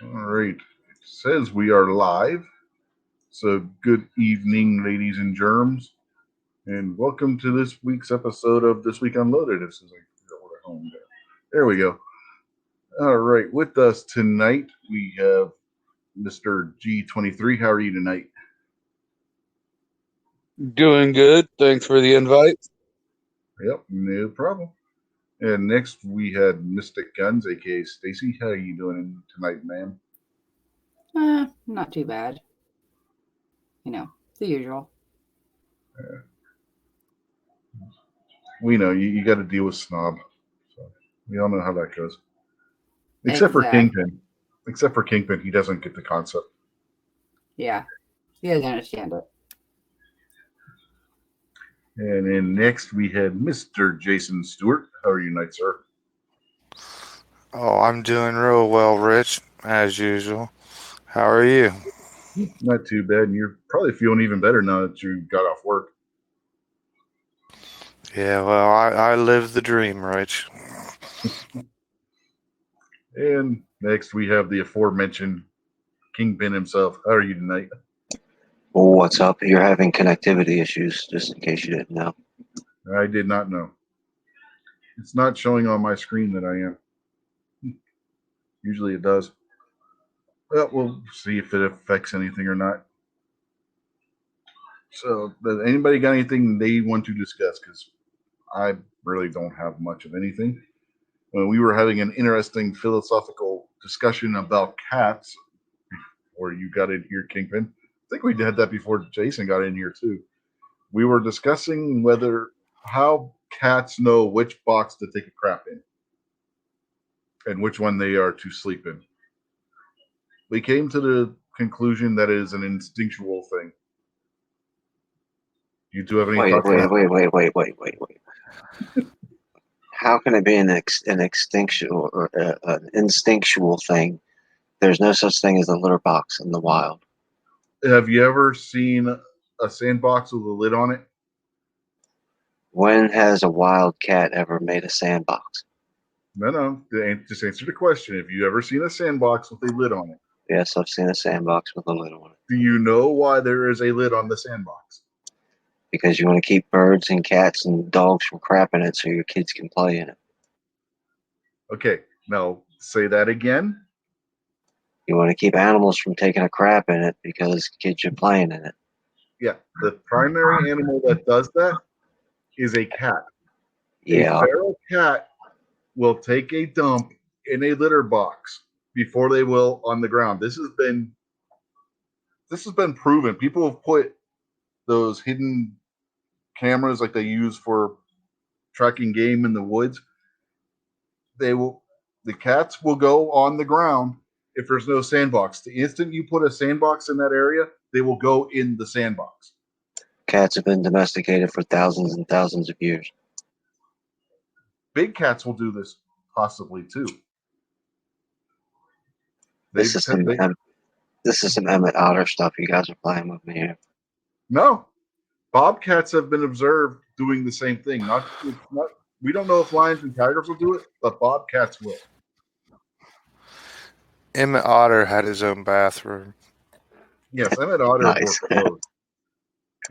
All right. It says we are live. So, good evening, ladies and germs, and welcome to this week's episode of This Week Unloaded. This is like order home. There we go. All right. With us tonight, we have Mr. G23. How are you tonight? Doing good. Thanks for the invite. Yep, no problem. And next, we had Mystic Guns, aka Stacy. How are you doing tonight, ma'am? Not too bad. The usual. We know you got to deal with Snob. So, we all know how that goes. Except for Exactly. Kingpin. Except for Kingpin, he doesn't get the concept. Yeah. He doesn't understand it. And then next we had Mr. Jason Stewart. How are you tonight, sir? Oh, I'm doing real well, Rich, as usual. How are you? Not too bad. And you're probably feeling even better now that you got off work. Yeah, well, I live the dream, Rich. And next we have the aforementioned Kingpin himself. How are you tonight? What's up? You're having connectivity issues, just in case you didn't know. I did not know. It's not showing on my screen that I am. Usually it does. Well, we'll see if it affects anything or not. So, does anybody got anything they want to discuss? Because I really don't have much of anything. We were having an interesting philosophical discussion about cats, or you got in here, Kingpin. I think we did that before Jason got in here too. We were discussing whether how cats know which box to take a crap in and which one they are to sleep in. We came to the conclusion that it is an instinctual thing. You two have any Wait, thoughts on wait, that? wait, wait, wait, wait, wait, wait. How can it be an extinctual or an instinctual thing? There's no such thing as a litter box in the wild. Have you ever seen a sandbox with a lid on it? When has a wild cat ever made a sandbox? No, no. Just answer the question. Have you ever seen a sandbox with a lid on it? Yes, I've seen a sandbox with a lid on it. Do you know why there is a lid on the sandbox? Because you want to keep birds and cats and dogs from crapping it so your kids can play in it. Okay, now say that again. You want to keep animals from taking a crap in it because kids are playing in it. Yeah, the primary animal that does that is a cat. A Yeah, feral cat will take a dump in a litter box before they will on the ground. This has been proven. People have put those hidden cameras like they use for tracking game in the woods. They will the cats will go on the ground if there's no sandbox. The instant you put a sandbox in that area, they will go in the sandbox. cats have been domesticated for thousands and thousands of years. Big cats will do this possibly too. This They've is some they this is some Emmett Otter stuff you guys are playing with me here. no bobcats have been observed doing the same thing. Not we don't know if lions and tigers will do it, but bobcats will. Emmett Otter had his own bathroom. Yes, Emmett Otter were Nice. close.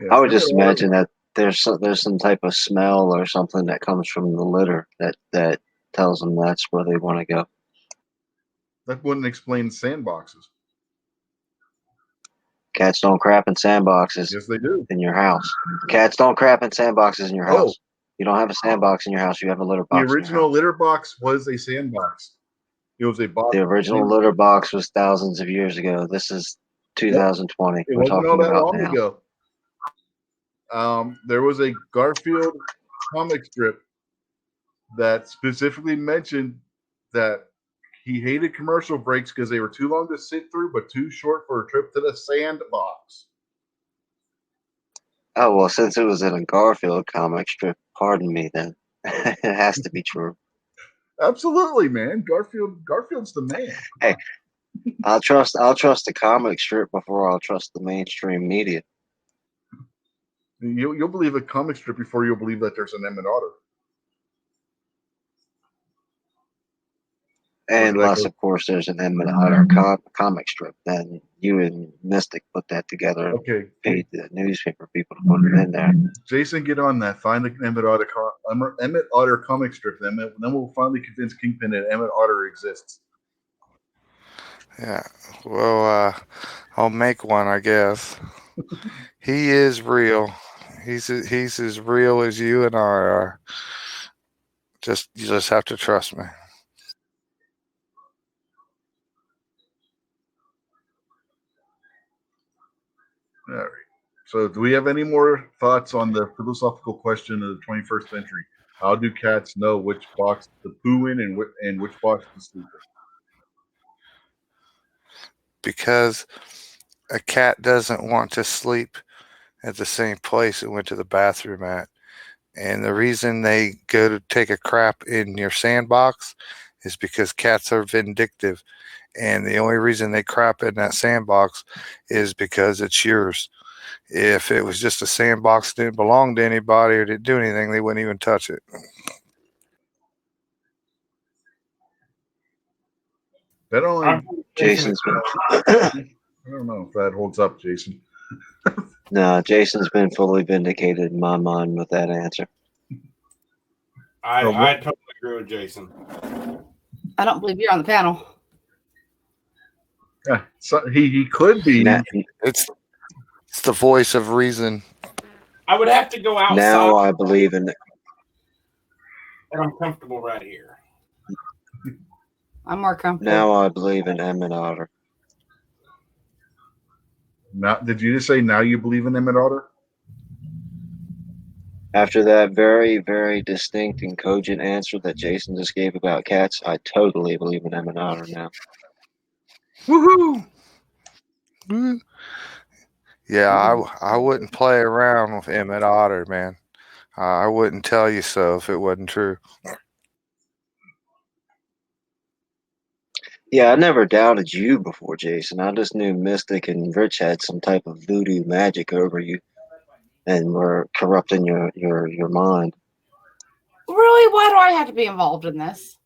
I Yes, would Emmett just Otter. imagine that there's some type of smell or something that comes from the litter that tells them that's where they want to go. That wouldn't explain sandboxes. Cats don't crap in sandboxes Yes, they do. in your house. Cats don't crap in sandboxes in your Oh, house. You don't have a sandbox in your house. You have a litter the box in your original house. litter box was a sandbox. It was a box. The original litter box was thousands of years ago. This is Yep, 2020. it We're wasn't all talking that about long now. ago. There was a Garfield comic strip that specifically mentioned that he hated commercial breaks because they were too long to sit through, but too short for a trip to the sandbox. Oh well, since it was in a Garfield comic strip, pardon me then. It has to be true. Absolutely, man. Garfield's the man. Hey, I'll trust the comic strip before I'll trust the mainstream media. You'll believe a comic strip before you'll believe that there's an Emmett Otter. Unless, of course, there's an Emmett Otter comic strip. Then you and Mystic put that together and Okay, paid the newspaper people to put it in there. Jason, get on that. Find the Emmett Otter comic strip. Then we'll finally convince Kingpin that Emmett Otter exists. Yeah. Well, I'll make one, I guess. He is real. He's as real as you and I are. You just have to trust me. All right. So, do we have any more thoughts on the philosophical question of the 21st century? How do cats know which box to poo in and which box to sleep in? Because a cat doesn't want to sleep at the same place it went to the bathroom at. And the reason they go to take a crap in your sandbox is because cats are vindictive. And the only reason they crap in that sandbox is because it's yours. If it was just a sandbox that didn't belong to anybody or didn't do anything, they wouldn't even touch it. That only. Jason's I don't know if that holds up, Jason. No, Jason's been fully vindicated in my mind with that answer. I totally agree with Jason. I don't believe you're on the panel. Yeah, so he could be. It's the voice of reason. I would have to go outside. Now I believe in it. And I'm comfortable right here. I'm more comfortable. Now I believe in Emmett Otter. Now, did you just say now you believe in Emmett Otter? After that very, very distinct and cogent answer that Jason just gave about cats, I totally believe in Emmett Otter now. Woohoo! Yeah, I wouldn't play around with Emmett Otter, man. I wouldn't tell you so if it wasn't true. Yeah, I never doubted you before, Jason. I just knew Mystic and Rich had some type of voodoo magic over you and were corrupting your mind. Really? Why do I have to be involved in this?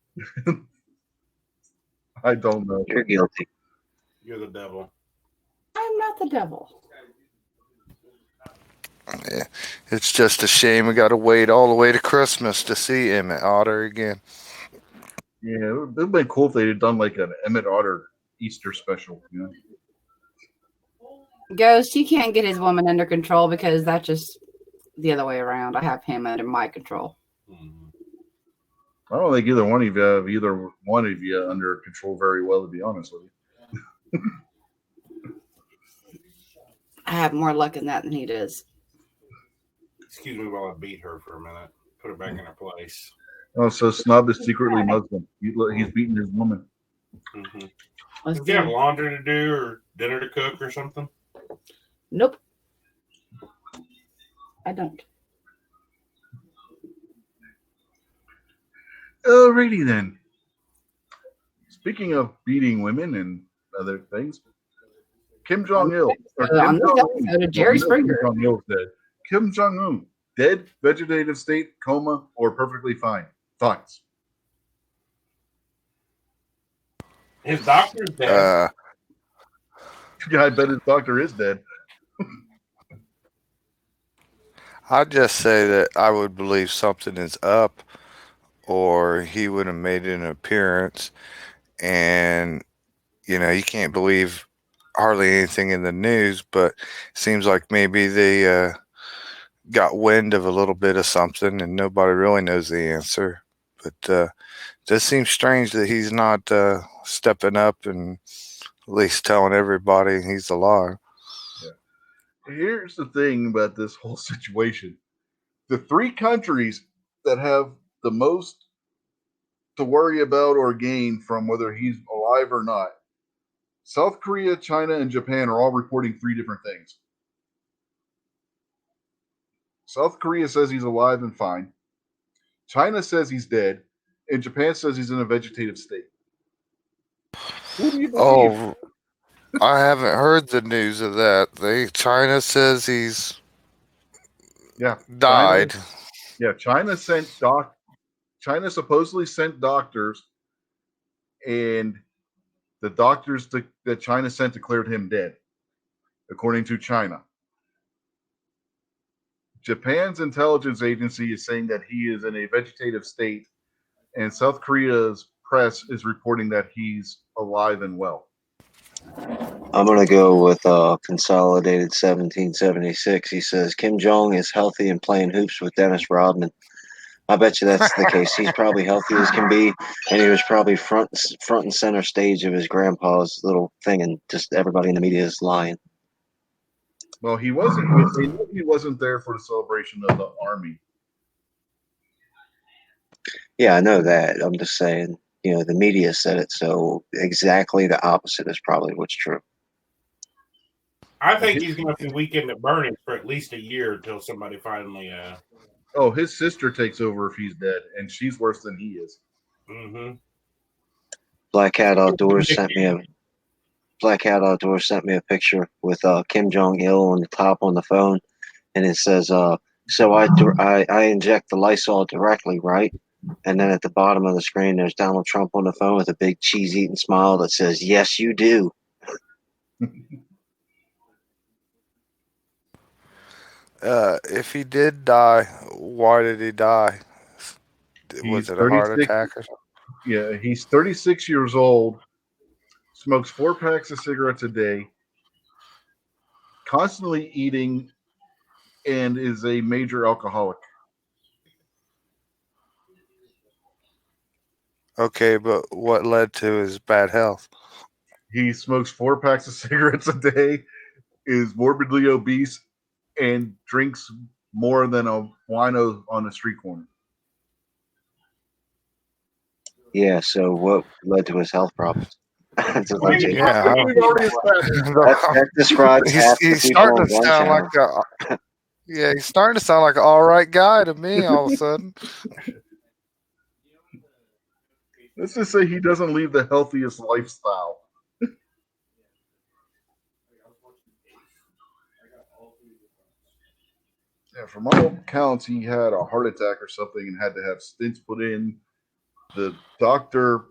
I don't know. You're guilty. You're the devil. I'm not the devil. Yeah, it's just a shame we got to wait all the way to Christmas to see Emmett Otter again. Yeah, it would have been cool if they had done like an Emmett Otter Easter special. You know? Ghost, he can't get his woman under control because that's just the other way around. I have him under my control. I don't think either one of you have either one of you under control very well, to be honest with you. I have more luck in that than he does. Excuse me while I beat her for a minute. Put her back in her place. Oh, so Snub is secretly Muslim. He's beating his woman. Does he have laundry to do or dinner to cook or something? Nope. I don't. Alrighty then. Speaking of beating women and other things, Kim Jong-il. On this episode of Jerry Springer. Kim Jong-il said, Kim Jong-un, dead, vegetative state, coma, or perfectly fine. Thoughts? His doctor's dead. Yeah, I bet his doctor is dead. I'd just say that I would believe something is up, or he would have made an appearance. And, you know, you can't believe hardly anything in the news, but it seems like maybe they got wind of a little bit of something and nobody really knows the answer. But it does seem strange that he's not stepping up and at least telling everybody he's alive. Yeah. Here's the thing about this whole situation. The three countries that have the most to worry about or gain from whether he's alive or not, South Korea, China, and Japan are all reporting three different things. South Korea says he's alive and fine. China says he's dead. And Japan says he's in a vegetative state. Who do you believe? Oh, I haven't heard the news of that. China says he's died. China supposedly sent doctors and the doctors that China sent declared him dead, according to China. Japan's intelligence agency is saying that he is in a vegetative state, and South Korea's press is reporting that he's alive and well. I'm going to go with Consolidated 1776. He says Kim Jong is healthy and playing hoops with Dennis Rodman. I bet you that's the case. He's probably healthy as can be, and he was probably front and center stage of his grandpa's little thing, and just everybody in the media is lying. Well, he wasn't. He wasn't there for the celebration of the army. Yeah, I know that. I'm just saying, the media said it, so exactly the opposite is probably what's true. I think he's going to be weekend at Bernie's for at least a year until somebody finally. Oh, his sister takes over if he's dead, and she's worse than he is. Mm-hmm. Black Hat Outdoors sent me a picture with Kim Jong Il on the top on the phone, and it says, "So I inject the Lysol directly, right?" And then at the bottom of the screen, there's Donald Trump on the phone with a big cheese-eating smile that says, "Yes, you do." If he did die, why did he die? Was it a heart attack or something? Yeah, he's 36 years old, smokes 4 packs of cigarettes a day, constantly eating, and is a major alcoholic. Okay, but what led to his bad health? He smokes 4 packs of cigarettes a day, is morbidly obese, and drinks more than a wino on a street corner. Yeah, so what led to his health problems? That's what We've Yeah. already established. that describes half the He's people starting on to Gun sound like Channel. he's starting to sound like an all right guy to me all of a sudden. Let's just say he doesn't lead the healthiest lifestyle. Yeah, from all accounts, he had a heart attack or something and had to have stents put in. The doctor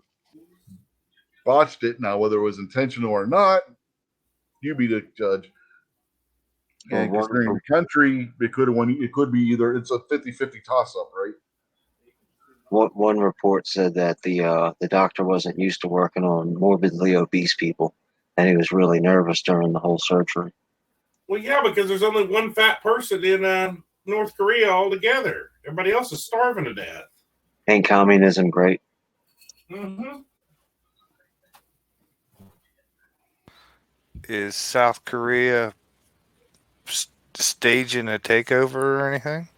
botched it. Now, whether it was intentional or not, you be the judge. And Well, considering the country, it could have won. It could be either. It's a 50-50 toss-up, right? one report said that the doctor wasn't used to working on morbidly obese people, and he was really nervous during the whole surgery. Well, yeah, because there's only one fat person in North Korea altogether. Everybody else is starving to death. Ain't communism great? Mm-hmm. Is South Korea staging a takeover or anything?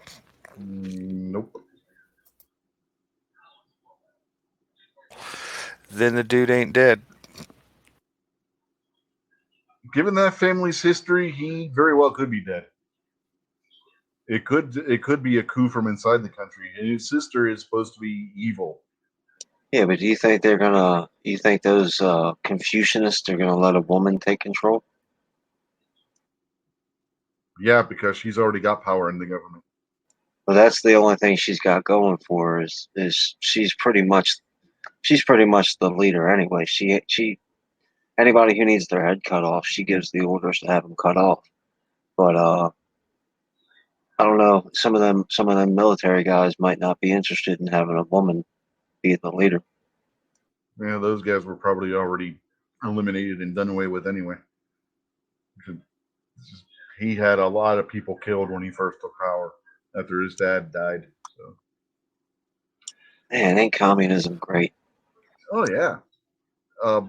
Nope. Then the dude ain't dead. Given that family's history, he very well could be dead. It could be a coup from inside the country, and his sister is supposed to be evil. Yeah, but do you think those Confucianists are gonna let a woman take control? Yeah, because she's already got power in the government. Well, that's the only thing she's got going for her is she's pretty much the leader anyway. She anybody who needs their head cut off, she gives the orders to have them cut off. But I don't know. Some of them military guys might not be interested in having a woman be the leader. Yeah, those guys were probably already eliminated and done away with anyway. He had a lot of people killed when he first took power after his dad died. So. Man, ain't communism great? Oh yeah. I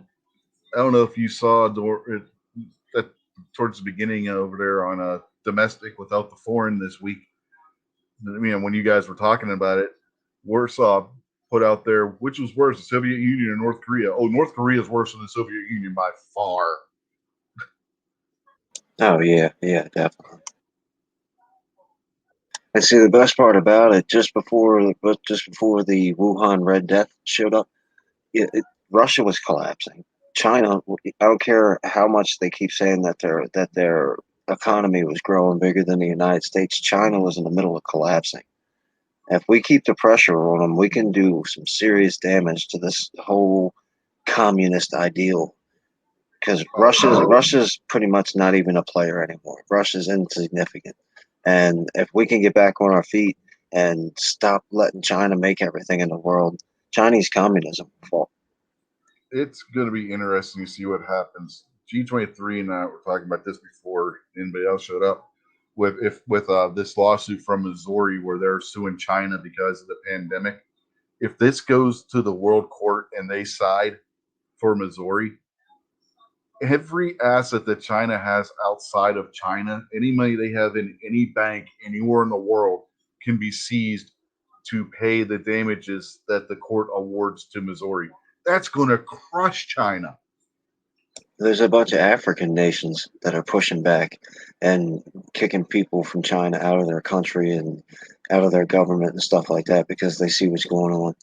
don't know if you saw that towards the beginning over there on domestic without the foreign this week. When you guys were talking about it, Warsaw put out there which was worse, the Soviet Union or North Korea. Oh, North Korea is worse than the Soviet Union by far. Oh yeah, definitely. And see, the best part about it, just before the Wuhan Red Death showed up, Russia was collapsing. China, I don't care how much they keep saying that their economy was growing bigger than the United States. China was in the middle of collapsing. If we keep the pressure on them, we can do some serious damage to this whole communist ideal. Because Russia's pretty much not even a player anymore. Russia's insignificant, and if we can get back on our feet and stop letting China make everything in the world, Chinese communism will fall. It's going to be interesting to see what happens. G23 and I were talking about this before anybody else showed up with this lawsuit from Missouri where they're suing China because of the pandemic. If this goes to the world court and they side for Missouri, every asset that China has outside of China, any money they have in any bank anywhere in the world, can be seized to pay the damages that the court awards to Missouri. That's going to crush China. There's a bunch of African nations that are pushing back and kicking people from China out of their country and out of their government and stuff like that because they see what's going on.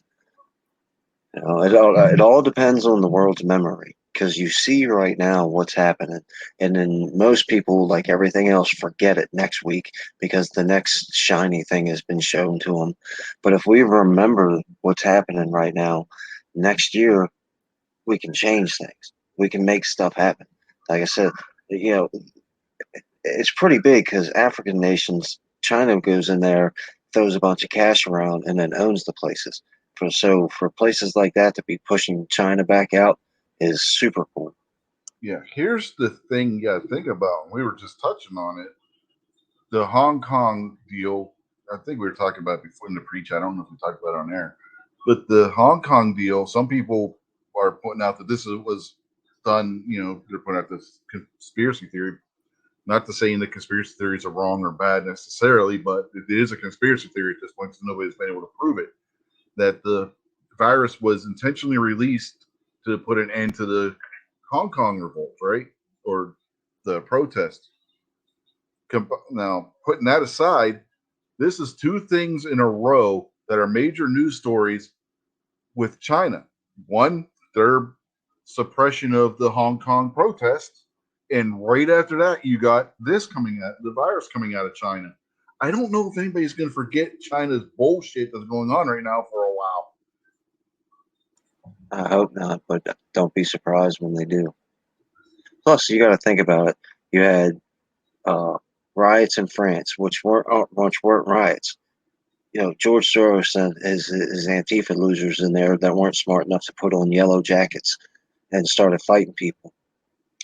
You know, it all depends on the world's memory because you see right now what's happening, and then most people, like everything else, forget it next week because the next shiny thing has been shown to them. But if we remember what's happening right now, next year we can change things. We can make stuff happen. Like I said, you know, it's pretty big because African nations, China goes in there, throws a bunch of cash around, and then owns the places. For places like that to be pushing China back out is super cool. Yeah, here's the thing you got to think about. We were just touching on it. The Hong Kong deal, I think we were talking about it before in the pre-chat. I don't know if we talked about it on air. But the Hong Kong deal, some people are pointing out that this was done, they're pointing out this conspiracy theory. Not to saying that conspiracy theories are wrong or bad necessarily, but it is a conspiracy theory at this point because nobody's been able to prove it. That the virus was intentionally released to put an end to the Hong Kong revolt, right? Or the protest. Now, putting that aside, this is two things in a row that are major news stories with China. One, their suppression of the Hong Kong protests. And right after that, you got this the virus coming out of China. I don't know if anybody's going to forget China's bullshit that's going on right now for a while. I hope not, but don't be surprised when they do. Plus, you got to think about it. You had riots in France, which weren't riots. You know, George Soros sent his Antifa losers in there that weren't smart enough to put on yellow jackets and started fighting people.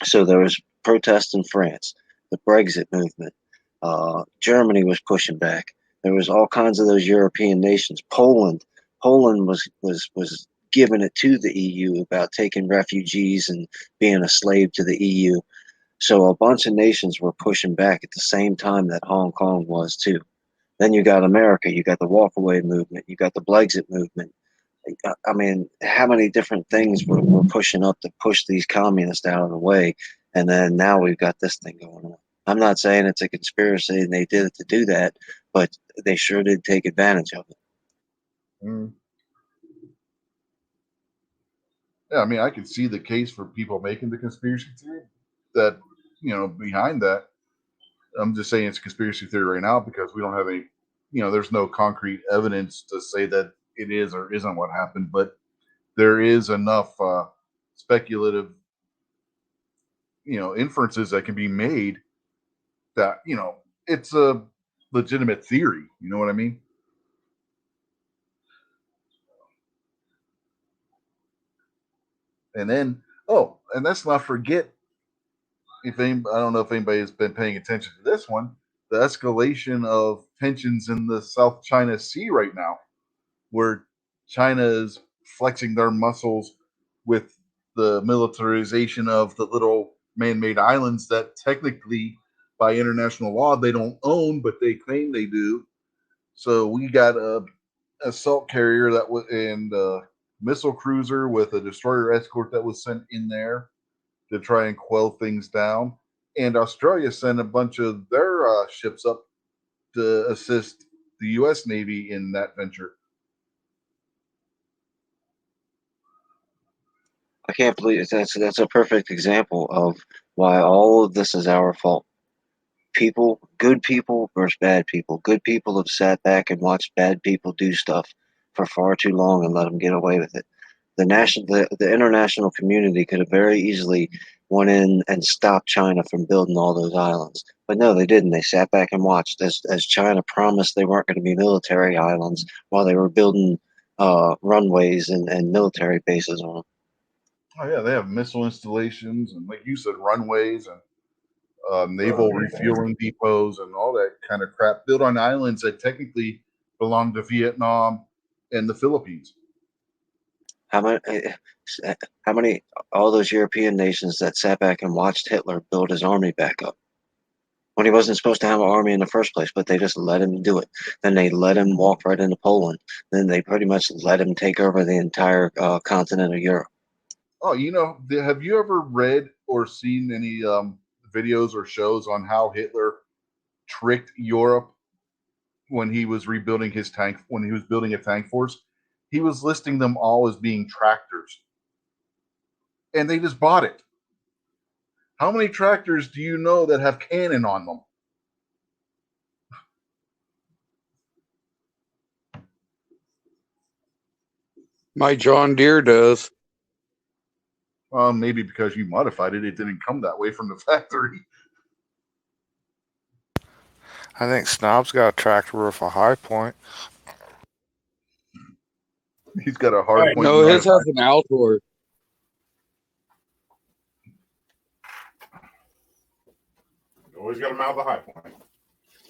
So there was protests in France, the Brexit movement. Germany was pushing back. There was all kinds of those European nations. Poland was giving it to the EU about taking refugees and being a slave to the EU. So a bunch of nations were pushing back at the same time that Hong Kong was too. Then you got America, you got the walkaway movement, you got the Brexit movement. I mean, how many different things we're pushing up to push these communists out of the way, and then now we've got this thing going on. I'm not saying it's a conspiracy and they did it to do that, but they sure did take advantage of it. Mm. Yeah, I mean, I can see the case for people making the conspiracy theory that, behind that. I'm just saying it's a conspiracy theory right now because we don't have any, there's no concrete evidence to say that it is or isn't what happened, but there is enough speculative, inferences that can be made that, it's a legitimate theory. You know what I mean? And then, and let's not forget, I don't know if anybody has been paying attention to this one, the escalation of tensions in the South China Sea right now, where China is flexing their muscles with the militarization of the little man-made islands that technically, by international law, they don't own, but they claim they do. So we got a assault carrier and a missile cruiser with a destroyer escort that was sent in there to try and quell things down. And Australia sent a bunch of their ships up to assist the U.S. Navy in that venture. I can't believe it. That's a perfect example of why all of this is our fault. Good people versus bad people. Good people have sat back and watched bad people do stuff for far too long and let them get away with it. the international community could have very easily went in and stopped China from building all those islands. But no, they didn't. They sat back and watched as China promised they weren't going to be military islands while they were building runways and military bases on them. Oh yeah, they have missile installations and, like you said, runways and naval refueling depots and all that kind of crap built on islands that technically belong to Vietnam and the Philippines. How many all those European nations that sat back and watched Hitler build his army back up when he wasn't supposed to have an army in the first place, but they just let him do it. Then they let him walk right into Poland. Then they pretty much let him take over the entire continent of Europe. Oh, have you ever read or seen any videos or shows on how Hitler tricked Europe when he was rebuilding his tank, when he was building a tank force? He was listing them all as being tractors. And they just bought it. How many tractors do you know that have cannon on them? My John Deere does. Maybe because you modified it, it didn't come that way from the factory. I think Snob's got a tractor with a high point. He's got a hard Right. point. No, his has an Altor. Always got to mouth the high point.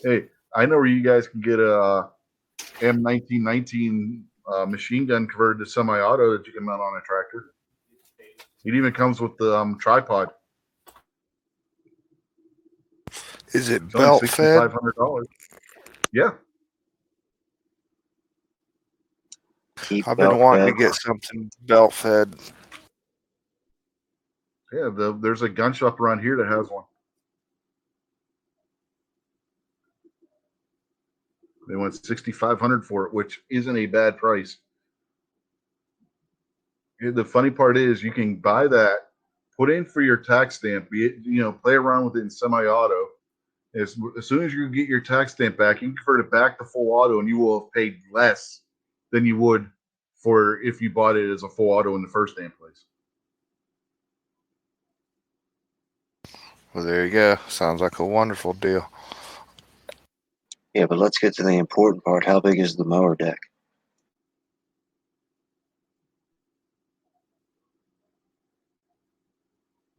Hey, I know where you guys can get a M1919 machine gun converted to semi-auto that you can mount on a tractor. It even comes with the tripod. Is it It's only belt fed? $6,500. Yeah. Keep I've been belt wanting fed. to get something belt fed. Yeah, there's a gun shop around here that has one. They went $6,500 for it, which isn't a bad price. The funny part is you can buy that, put in for your tax stamp, play around with it in semi-auto. As soon as you get your tax stamp back, you can convert it back to full auto, and you will have paid less than you would for if you bought it as a full auto in the first damn place. Well, there you go. Sounds like a wonderful deal. Yeah, but let's get to the important part. How big is the mower deck?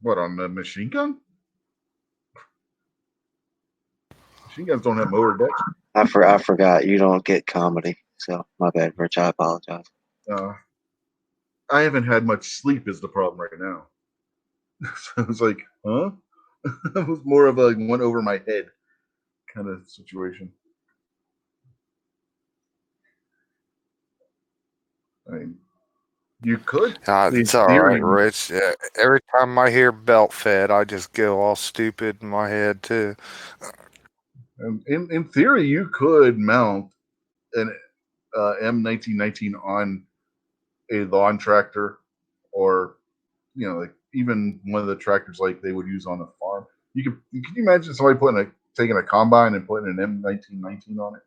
What, on the machine gun? Machine guns don't have mower decks. I forgot. You don't get comedy. So, my bad, Rich. I apologize. I haven't had much sleep is the problem right now. So it's like, huh? It was more of a one over my head kind of situation. I mean, you could. It's all right, Rich. Every time I hear belt fed, I just go all stupid in my head, too. In theory, you could mount an M1919 on a lawn tractor, or like even one of the tractors like they would use on a farm. Can you imagine somebody taking a combine and putting an M1919 on it?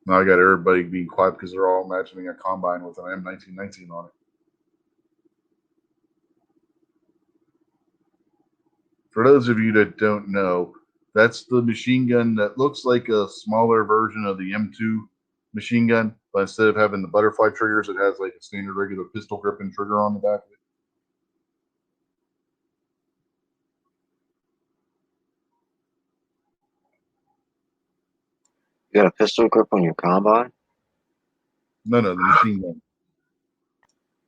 Now I got everybody being quiet because they're all imagining a combine with an M1919 on it. For those of you that don't know, that's the machine gun that looks like a smaller version of the M2 machine gun, but instead of having the butterfly triggers, it has like a standard regular pistol grip and trigger on the back of it. You got a pistol grip on your combine? No, the machine gun.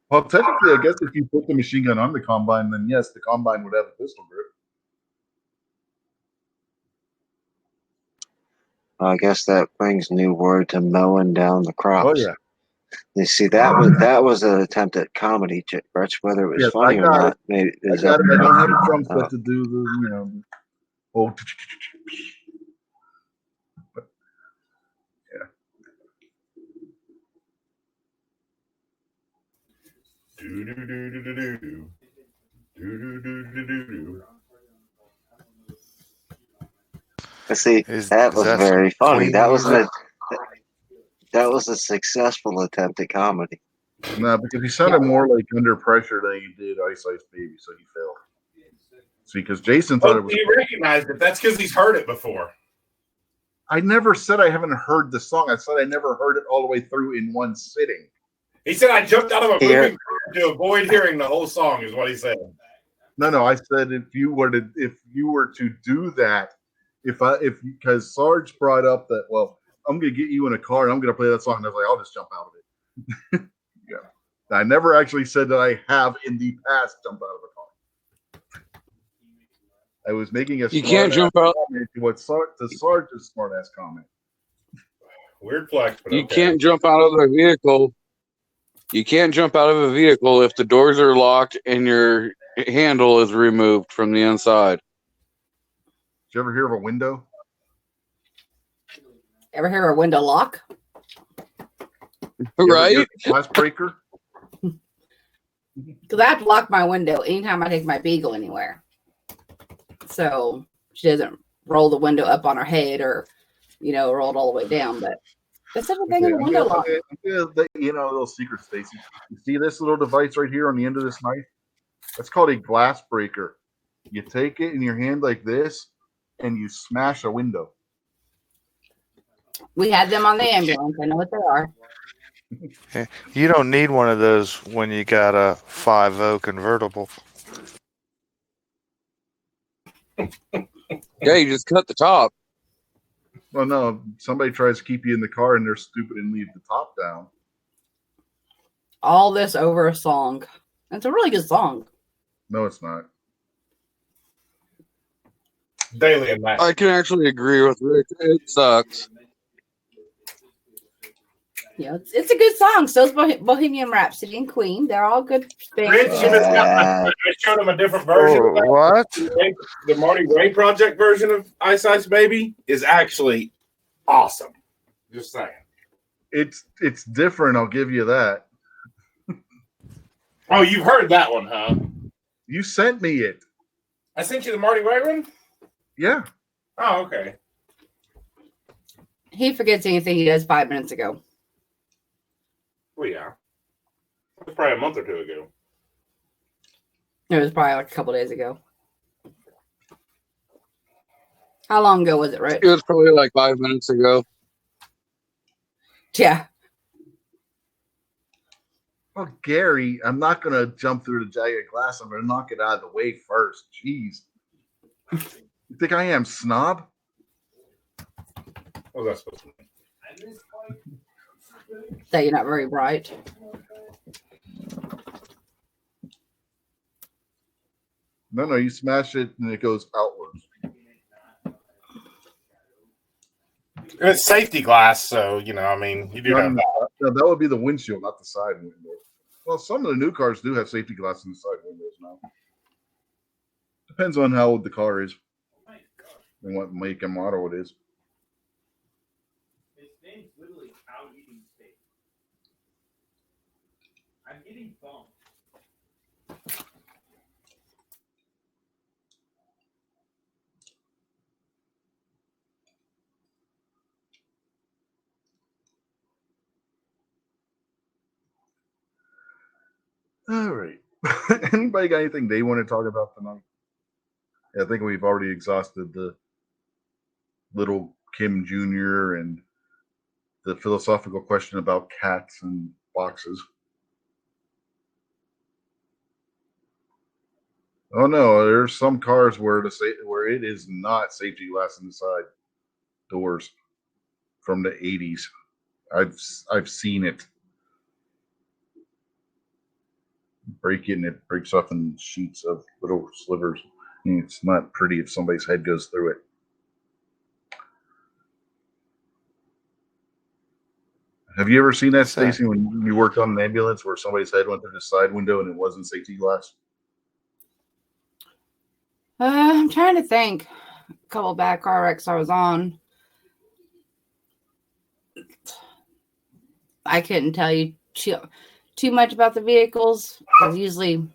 Well, technically, I guess if you put the machine gun on the combine, then yes, the combine would have a pistol grip. I guess that brings new word to mowing down the crops. Oh yeah. You see, that was an attempt at comedy, Rich. Whether it was Yes, funny I or got not, it. maybe I is got up. it. I don't have a drum set to do the oh. But, yeah. Do do do do do do do do do do do do. See, Is that was that very some funny. Queen That was music? that was a successful attempt at comedy. No, because he sounded more like Under Pressure than he did Ice Ice Baby, so he failed. See, because Jason thought Oh, it was. you recognized it. That's because he's heard it before. I never said I haven't heard the song. I said I never heard it all the way through in one sitting. He said, I jumped out of a Here. moving car to avoid hearing the whole song, is what he said. No, I said if you were to do that, because Sarge brought up that, well, I'm gonna get you in a car and I'm gonna play that song, and I was like, I'll just jump out of it. Yeah. I never actually said that I have in the past jumped out of a car. I was making a You can't jump out. comment to what Sarge's smart ass comment. Weird flex, but You okay. can't jump out of a vehicle. You can't jump out of a vehicle if the doors are locked and your handle is removed from the inside. Did you ever hear of a window? Ever hear a window lock? You ever hear Right? of a glass breaker? Because I have to lock my window anytime I take my beagle anywhere. So she doesn't roll the window up on her head or, roll it all the way down. But that's everything in the window lock. Little secret, Stacy. You see this little device right here on the end of this knife? That's called a glass breaker. You take it in your hand like this, and you smash a window. We had them on the ambulance. I know what they are. You don't need one of those when you got a 5.0 convertible. Yeah, you just cut the top. Well, no, somebody tries to keep you in the car and they're stupid and leave the top down. All this over a song. It's a really good song. No, it's not. Daily and night. I can actually agree with Rick. It sucks. It's a good song. So is Bohemian Rhapsody and Queen. They're all good things. Rich, you missed out. I showed him a different version of that. What? The Marty Way Project version of Ice Ice Baby is actually awesome. Just saying. It's different, I'll give you that. Oh, you've heard that one, huh? You sent me it. I sent you the Marty Way one? Yeah. Oh, okay. He forgets anything he does 5 minutes ago. Well, yeah. It was probably a month or two ago. It was probably like a couple days ago. How long ago was it, Rich? It was probably like 5 minutes ago. Yeah. Well, Gary, I'm not going to jump through the jagged glass. I'm going to knock it out of the way first. Jeez. You think I am, snob? What was that supposed to mean? That you're not very bright. No, you smash it and it goes outwards. It's safety glass, so, you do have that. No, that would be the windshield, not the side window. Well, some of the new cars do have safety glass in the side windows now. Depends on how old the car is and what make and model it is. His name's literally cow eating steak. I'm getting bumped. All right. Anybody got anything they want to talk about tonight? Yeah, I think we've already exhausted the little Kim Jr. and the philosophical question about cats and boxes. Oh no, there's some cars where it is not safety glass in the side doors from the 80s. I've seen it. Break it and it breaks off in sheets of little slivers. It's not pretty if somebody's head goes through it. Have you ever seen that, Stacy, when you worked on an ambulance where somebody's head went through the side window and it wasn't safety glass? I'm trying to think. A couple bad car wrecks I was on. I couldn't tell you too much about the vehicles. Usually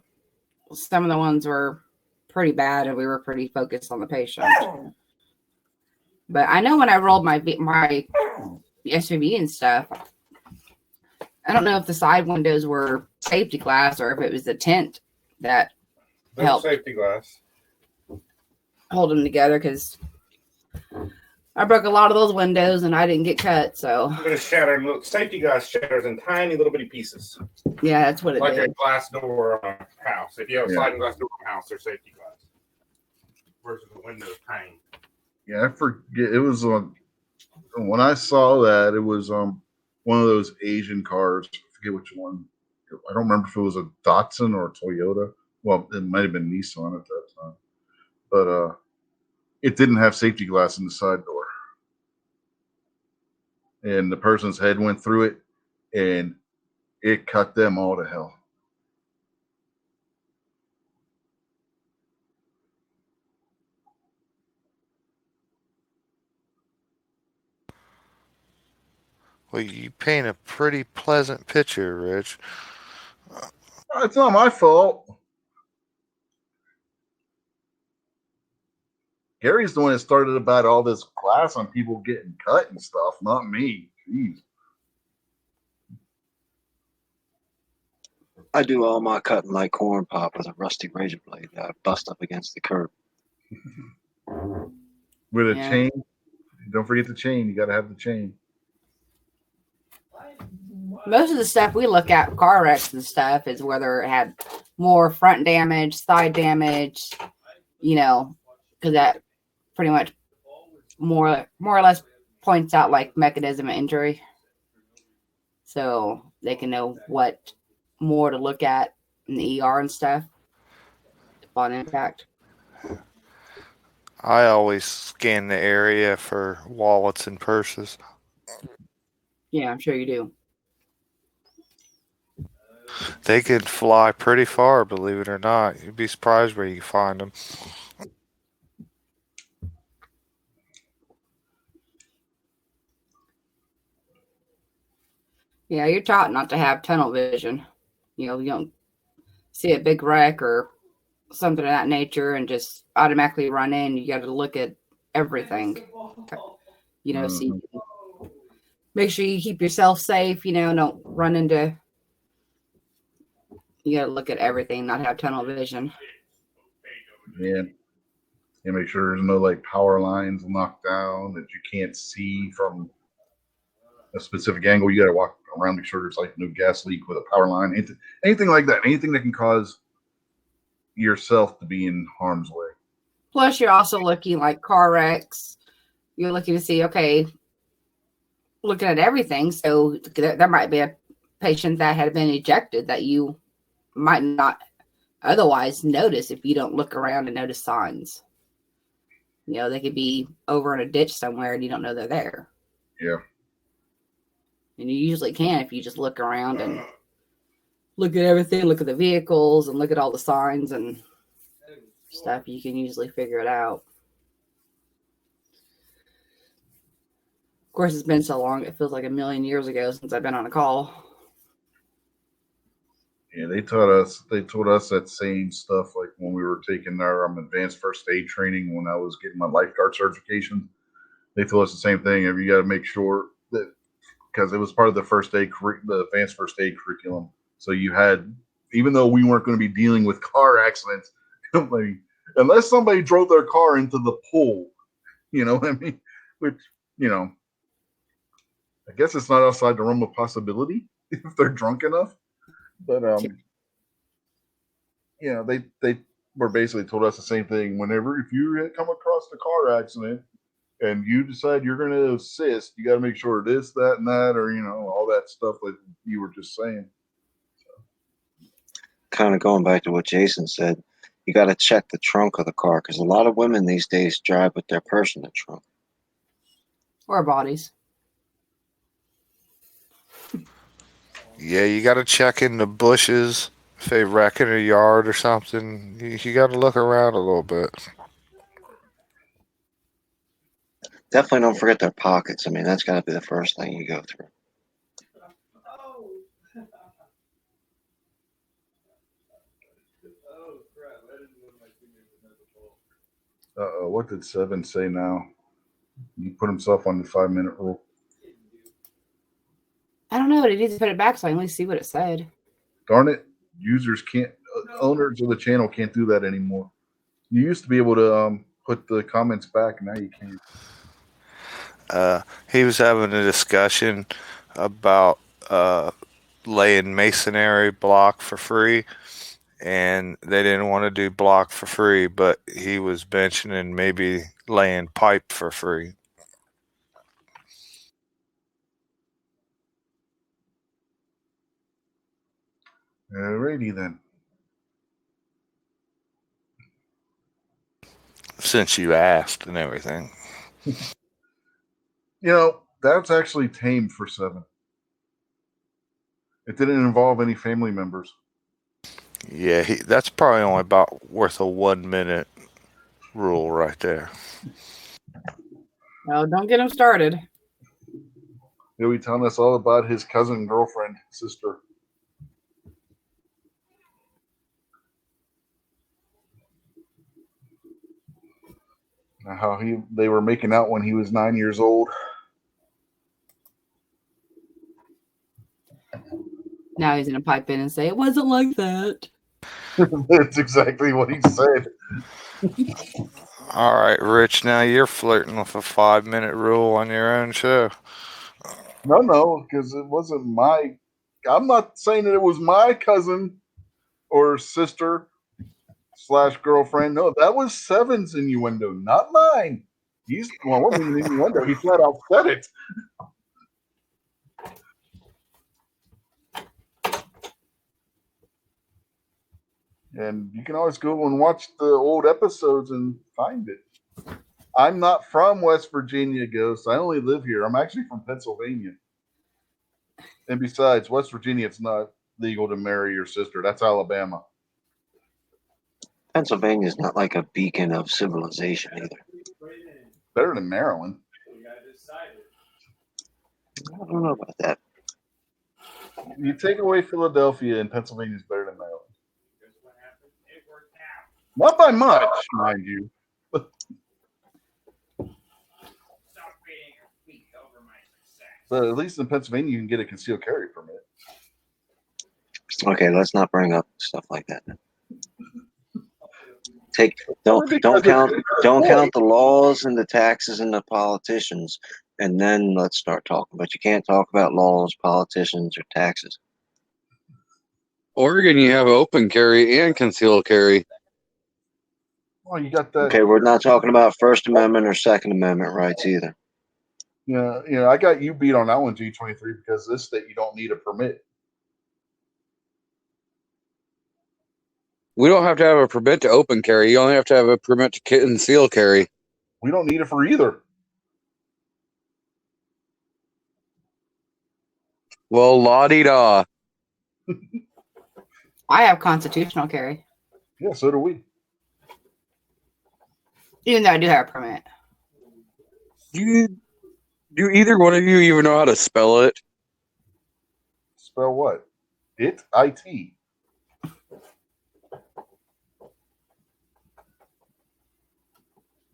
some of the ones were pretty bad and we were pretty focused on the patient. But I know when I rolled my SUV and stuff, I don't know if the side windows were safety glass or if it was the tint that There's helped safety glass. hold them together, because I broke a lot of those windows and I didn't get cut. So I'm gonna shatter. Look, safety glass shatters in tiny little bitty pieces, yeah, that's what it like did. a glass door on a house. If you have a Yeah. sliding glass door on a house, there's safety glass. Versus the windows tiny. Yeah, I forget. It was when I saw that, it was one of those Asian cars. I forget which one. I don't remember if it was a Datsun or a Toyota. Well, it might have been Nissan at that time, but it didn't have safety glass in the side door, and the person's head went through it, and it cut them all to hell. Well, you paint a pretty pleasant picture, Rich. It's not my fault. Gary's the one that started about all this glass on people getting cut and stuff, not me. Jeez. I do all my cutting like corn pop with a rusty razor blade that I bust up against the curb. With a Yeah. chain. Don't forget the chain. You got to have the chain. Most of the stuff we look at, car wrecks and stuff, is whether it had more front damage, side damage, because that pretty much more or less points out like mechanism of injury. So they can know what more to look at in the ER and stuff upon impact. I always scan the area for wallets and purses. Yeah, I'm sure you do. They could fly pretty far, believe it or not. You'd be surprised where you can find them. Yeah, you're taught not to have tunnel vision. You don't see a big wreck or something of that nature and just automatically run in. You got to look at everything, so you can make sure you keep yourself safe. Don't run into. You got to look at everything, not have tunnel vision. Yeah. And make sure there's no like power lines knocked down that you can't see from a specific angle. You got to walk around, make sure there's like no gas leak with a power line, anything like that. Anything that can cause yourself to be in harm's way. Plus, you're also looking like car wrecks. You're looking to see, okay, looking at everything. So there might be a patient that had been ejected that you might not otherwise notice if you don't look around and notice signs. They could be over in a ditch somewhere and you don't know they're there. Yeah. And you usually can if you just look around and look at everything, look at the vehicles and look at all the signs and stuff. You can usually figure it out. Of course, it's been so long, it feels like a million years ago since I've been on a call. Yeah, they told us that same stuff like when we were taking our advanced first aid training when I was getting my lifeguard certification. They told us the same thing. You got to make sure that because it was part of the the advanced first aid curriculum. So you had, even though we weren't going to be dealing with car accidents, like, unless somebody drove their car into the pool, you know what I mean? Which, I guess it's not outside the realm of possibility if they're drunk enough. But they were basically told us the same thing. If you come across a car accident and you decide you're going to assist, you got to make sure this, that, and that, or all that stuff that you were just saying. Kind of going back to what Jason said, you got to check the trunk of the car because a lot of women these days drive with their purse in the trunk. Or bodies. Yeah, you got to check in the bushes if they wreck in a yard or something. You got to look around a little bit. Definitely don't forget their pockets. I mean, that's got to be the first thing you go through. Oh crap! I didn't know my teammate was at the ball. What did Seven say now? He put himself on the 5-minute rule. I don't know. It needs to put it back so I can at least see what it said. Darn it, users can't, owners of the channel can't do that anymore. You used to be able to put the comments back, now you can't. He was having a discussion about laying masonry block for free, and they didn't want to do block for free, but he was mentioning maybe laying pipe for free. Alrighty then. Since you asked and everything. That's actually tame for 7. It didn't involve any family members. Yeah, that's probably only about worth a 1 minute rule right there. No, don't get him started. He'll be telling us all about his cousin, girlfriend, sister. How they were making out when he was 9 years old. Now he's gonna pipe in and say it wasn't like that. That's exactly what he said. All right, Rich, now you're flirting with a 5-minute rule on your own show. No, because it wasn't my. I'm not saying that it was my cousin or sister / girlfriend. No, that was Seven's innuendo, not mine. What was an innuendo? He flat out said it. And you can always go and watch the old episodes and find it. I'm not from West Virginia, Ghost. I only live here. I'm actually from Pennsylvania. And besides, West Virginia, it's not legal to marry your sister. That's Alabama. Pennsylvania's not like a beacon of civilization either. Better than Maryland. I don't know about that. You take away Philadelphia, and Pennsylvania's better than Maryland. Not by much, mind you. But at least in Pennsylvania, you can get a concealed carry permit. Okay, let's not bring up stuff like that. Don't count the laws and the taxes and the politicians, and then let's start talking. But you can't talk about laws, politicians, or taxes. Oregon, you have open carry and concealed carry. Well, you got that. Okay, we're not talking about First Amendment or Second Amendment rights either. Yeah, I got you beat on that one, G23, because this state you don't need a permit. We don't have to have a permit to open carry. You only have to have a permit to conceal carry. We don't need it for either. Well, la-di-da. I have constitutional carry, Yeah, so do we. even though I do have a permit. Do either one of you even know how to spell it? Spell what? IT.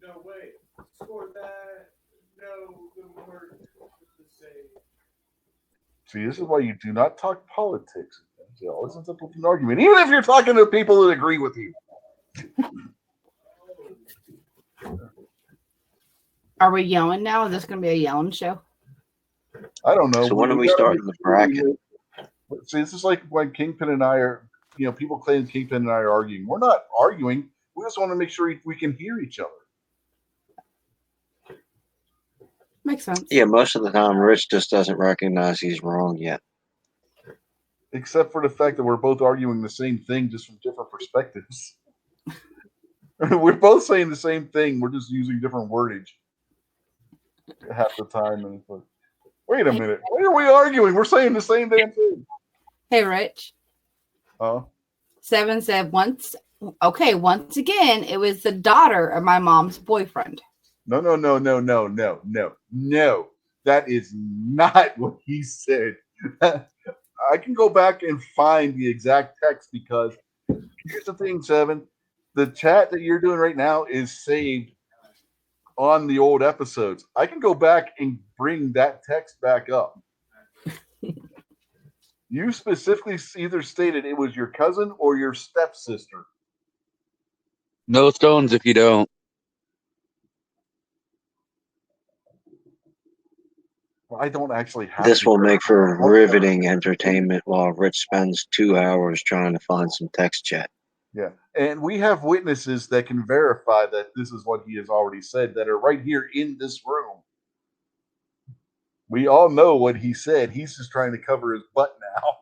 No way. Score that. No, the word to say. See, this is why you do not talk politics. You always end up with an argument, even if you're talking to people that agree with you. Are we yelling now? Is this going to be a yelling show? I don't know. So when are we starting the bracket? See, this is like when Kingpin and I are, people claim Kingpin and I are arguing. We're not arguing. We just want to make sure we can hear each other. Makes sense. Yeah, most of the time, Rich just doesn't recognize he's wrong yet. Except for the fact that we're both arguing the same thing, just from different perspectives. We're both saying the same thing. We're just using different wordage half the time. And it's like, wait a minute. Why are we arguing? We're saying the same damn thing. Hey, Rich. Huh? Seven said once again, it was the daughter of my mom's boyfriend. No. That is not what he said. I can go back and find the exact text because here's the thing, Seven. The chat that you're doing right now is saved on the old episodes. I can go back and bring that text back up. You specifically either stated it was your cousin or your stepsister. No stones if you don't. Well, I don't actually have This to- will make for riveting entertainment while Rich spends 2 hours trying to find some text chat. Yeah. And we have witnesses that can verify that this is what he has already said that are right here in this room. We all know what he said. He's just trying to cover his butt now.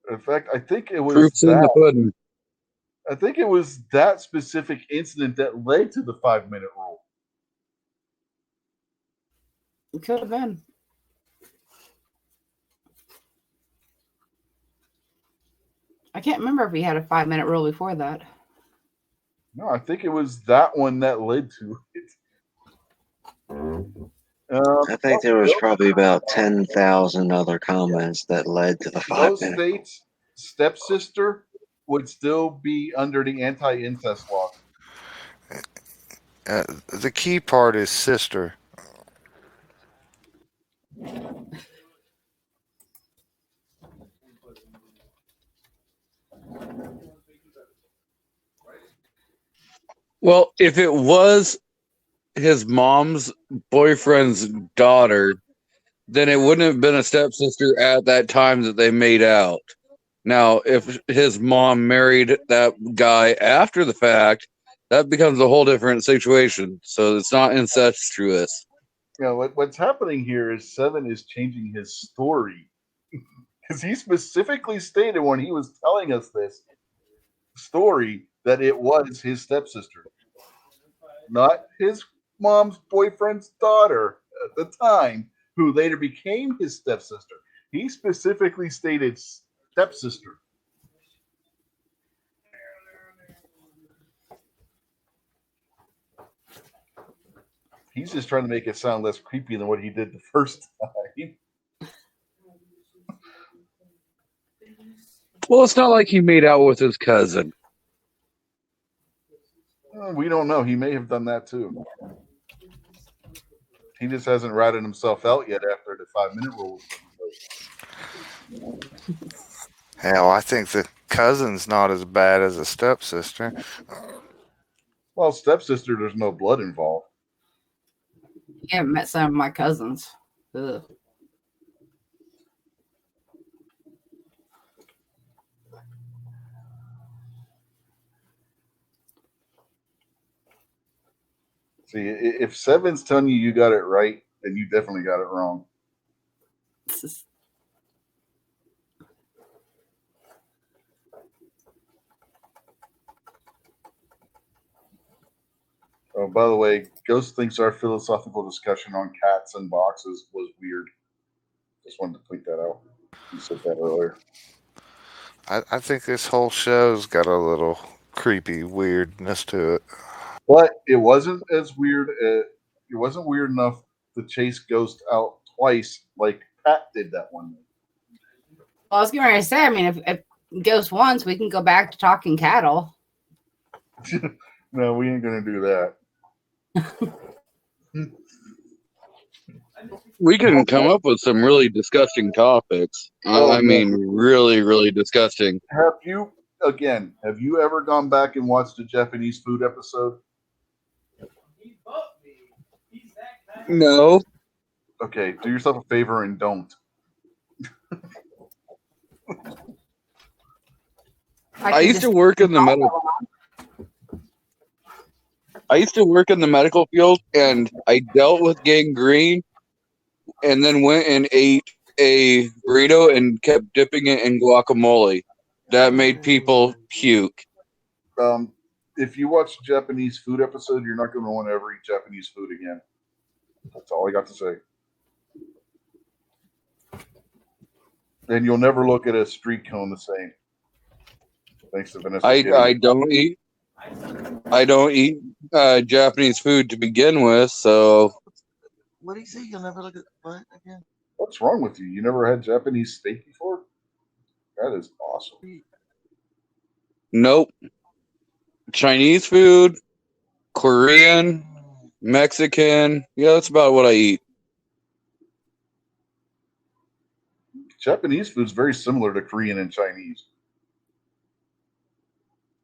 In fact, I think it was Proof's in the that. pudding. I think it was that specific incident that led to the 5-minute rule. It could have been. I can't remember if we had a 5-minute rule before that. No, I think it was that one that led to it. I think there was probably about 10,000 other comments that led to the Most 5-minute. states, stepsister would still be under the anti-incest law. The key part is sister. Well, if it was his mom's boyfriend's daughter, then it wouldn't have been a stepsister at that time that they made out. Now, if his mom married that guy after the fact, that becomes a whole different situation. So it's not incestuous. You know, what's happening here is Seven is changing his story. Because he specifically stated when he was telling us this story that it was his stepsister, not his mom's boyfriend's daughter at the time, who later became his stepsister. He specifically stated stepsister. He's just trying to make it sound less creepy than what he did the first time. Well, it's not like he made out with his cousin. We don't know. He may have done that too. He just hasn't ratted himself out yet after the 5-minute rule was put in place. Hell, I think the cousin's not as bad as a stepsister. Well, stepsister, there's no blood involved. You haven't met some of my cousins. Ugh. See, if Seven's telling you you got it right, then you definitely got it wrong. Oh, by the way, Ghost thinks our philosophical discussion on cats and boxes was weird. Just wanted to point that out. You said that earlier. I think this whole show's got a little creepy weirdness to it. But it wasn't as weird. It wasn't weird enough to chase Ghost out twice like Pat did that one day. Well, I was getting ready to say, I mean, if Ghost once, we can go back to talking cattle. No, we ain't gonna do that. We can come up with some really disgusting topics. I mean, really, really disgusting. Have you ever gone back and watched a Japanese food episode? He bumped me. He's that kind of No. Okay, do yourself a favor and don't. I used to work in the medical. I used to work in the medical field, and I dealt with gangrene, and then went and ate a burrito and kept dipping it in guacamole. That made people puke. If you watch a Japanese food episode, you're not going to want to ever eat Japanese food again. That's all I got to say. And you'll never look at a street cone the same. Thanks to Vanessa. I don't eat Japanese food to begin with, so What do you say? You'll never look at what again? What's wrong with you? You never had Japanese steak before? That is awesome. Nope. Chinese food, Korean, Mexican. Yeah, that's about what I eat. Japanese food's very similar to Korean and Chinese.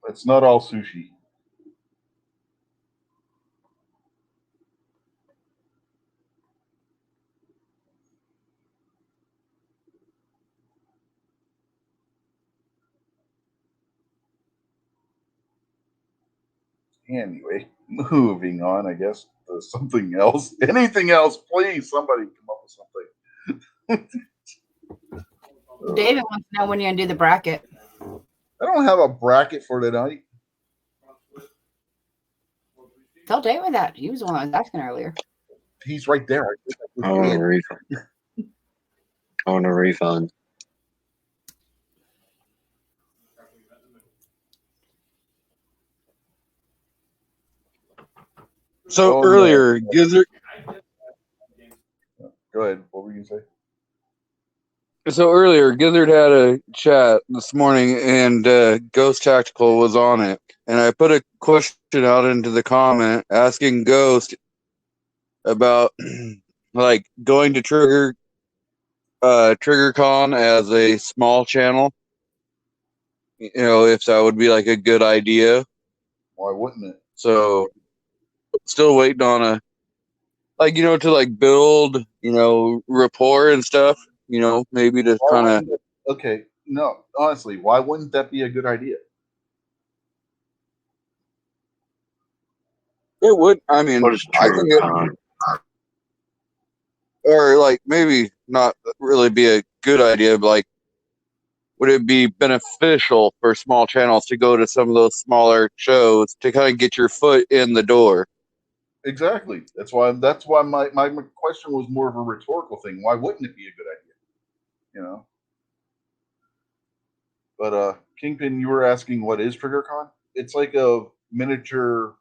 It's not all sushi. Anyway, moving on, I guess, to something else. Anything else, please, somebody come up with something. David wants to know when you're gonna do the bracket. I don't have a bracket for tonight. Tell David that. He was the one that was asking earlier. He's right there. I want a refund. I want a refund. So Oh, no. earlier, Gizzard. Go ahead. What were you going to say? So earlier, Gizzard had a chat this morning, and Ghost Tactical was on it, and I put a question out into the comment asking Ghost about like going to TriggerCon as a small channel. You know, if that would be like a good idea. Why wouldn't it? So, still waiting on a to like build rapport and stuff. Maybe to Why kind of. wouldn't it? Okay, no, honestly, why wouldn't that be a good idea? It would. I mean, What is I think it, TriggerCon? or like maybe not really be a good idea, but like, would it be beneficial for small channels to go to some of those smaller shows to kind of get your foot in the door? Exactly. That's why my question was more of a rhetorical thing. Why wouldn't it be a good idea? You know. But Kingpin, you were asking what is TriggerCon? It's like a miniature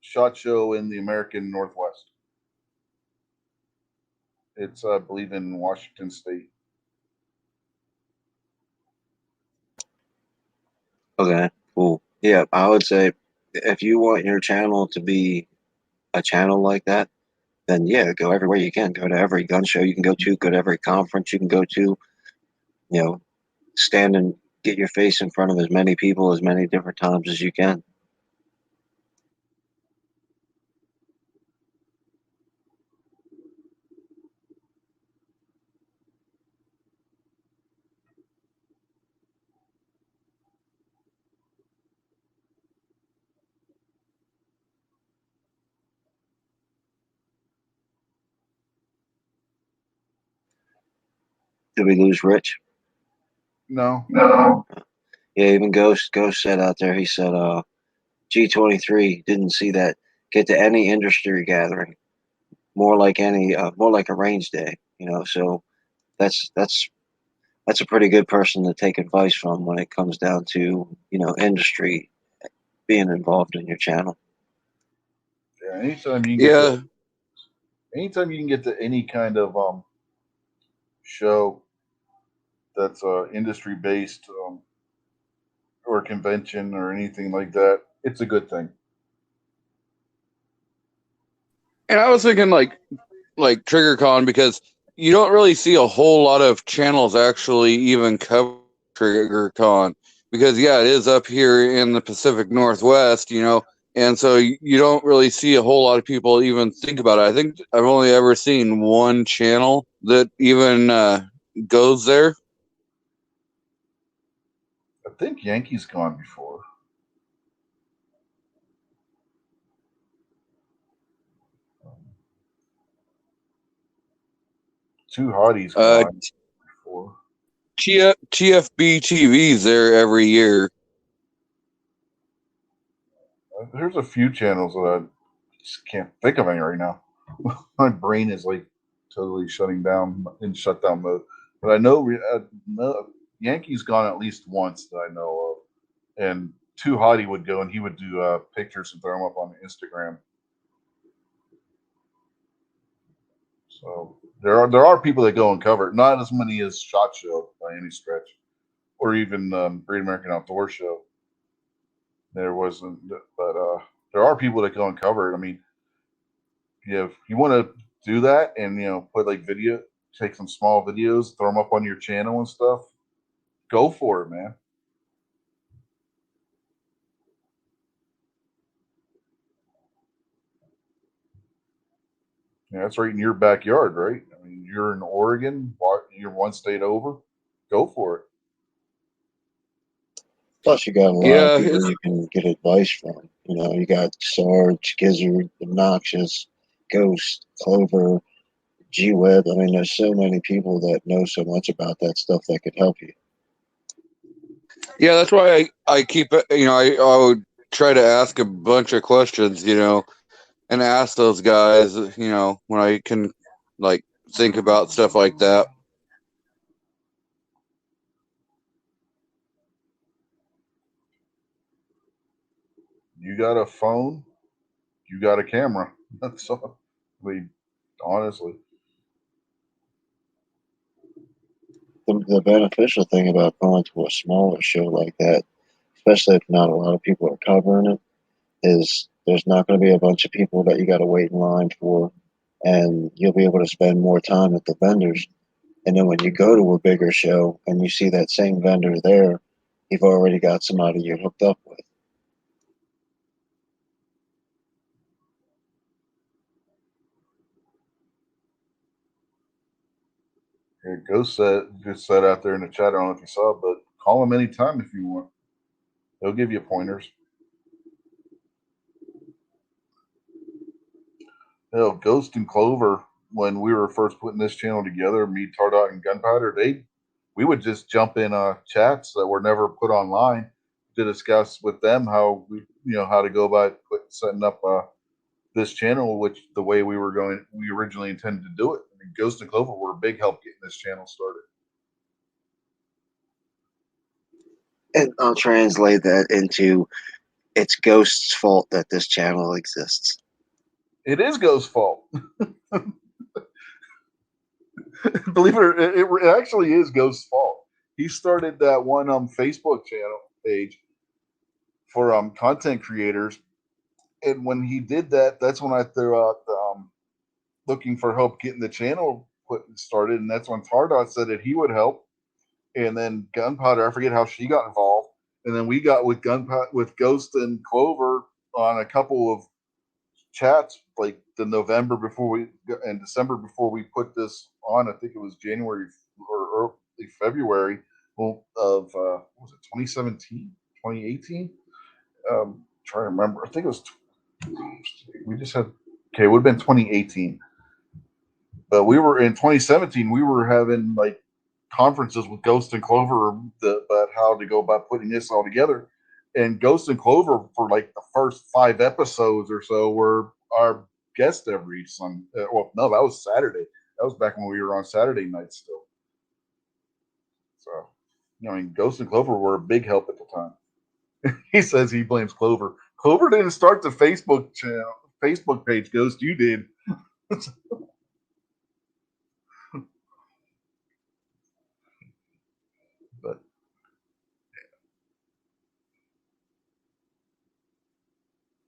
SHOT Show in the American Northwest. It's I believe in Washington State. Okay, cool. Yeah, I would say if you want your channel to be a channel like that, then yeah, go everywhere you can. Go to every gun show you can go to every conference you can go to. You know, stand and get your face in front of as many people as many different times as you can. Did we lose Rich? No. Yeah, even Ghost said out there, he said G23 didn't see that get to any industry gathering. More like a range day, so that's a pretty good person to take advice from when it comes down to, industry being involved in your channel. Yeah, anytime you can Yeah. anytime you can get to any kind of show that's industry based or convention or anything like that, it's a good thing. And I was thinking like TriggerCon, because you don't really see a whole lot of channels actually even cover TriggerCon, because yeah, it is up here in the Pacific Northwest, and so you don't really see a whole lot of people even think about it. I think I've only ever seen one channel that even goes there. I think Yankee's gone before. Two Hotties gone before. TFB TV's there every year. There's a few channels that I just can't think of any right now. My brain is like totally shutting down in shutdown mode. But I know Yankee's gone at least once that I know of, and Too Hottie would go and he would do pictures and throw them up on Instagram. So there are people that go and cover it. Not as many as SHOT Show by any stretch. or even Great American Outdoor Show. There wasn't, but there are people that go and cover it. I mean, if you want to do that and put like video, take some small videos, throw them up on your channel and stuff, go for it, man. Yeah, that's right in your backyard, right? I mean, you're in Oregon, you're one state over. Go for it. Plus, you got a lot Yeah, of people you can get advice from. You got Sarge, Gizzard, Obnoxious, Ghost, Clover, G-Web. I mean, there's so many people that know so much about that stuff that could help you. yeah, that's why I keep it. I would try to ask a bunch of questions, and ask those guys, when I can, like, think about stuff like that. You got a phone, you got a camera. That's all. I mean, honestly. The beneficial thing about going to a smaller show like that, especially if not a lot of people are covering it, is there's not going to be a bunch of people that you got to wait in line for, and you'll be able to spend more time at the vendors. And then when you go to a bigger show and you see that same vendor there, you've already got somebody you're hooked up with. Yeah, Ghost just said out there in the chat. I don't know if you saw it, but call him anytime if you want. They'll give you pointers. Ghost and Clover, when we were first putting this channel together, me, Tardot, and Gunpowder, we would just jump in chats that were never put online to discuss with them how how to go about setting up this channel, which the way we originally intended to do it. I mean, Ghost and Clover were a big help getting this channel started. And I'll translate that into it's Ghost's fault that this channel exists. It is Ghost's fault. Believe it or it actually is Ghost's fault. He started that one Facebook channel page for content creators, and when he did that, that's when I threw out the looking for help getting the channel started, and that's when Tardot said that he would help, and then Gunpowder, I forget how she got involved, and then we got with Ghost and Clover on a couple of chats like the November before and December before we put this on. I think it was January or early February of what was it, 2017, 2018? Trying to remember. I think it was. We just had. Okay, it would have been 2018. But we were in 2017. We were having like conferences with Ghost and Clover about how to go about putting this all together. And Ghost and Clover for like the first 5 episodes or so were our guest every Sunday. Well, no, that was Saturday. That was back when we were on Saturday nights still. So, I mean, Ghost and Clover were a big help at the time. He says he blames Clover. Clover didn't start the Facebook page, Ghost. You did.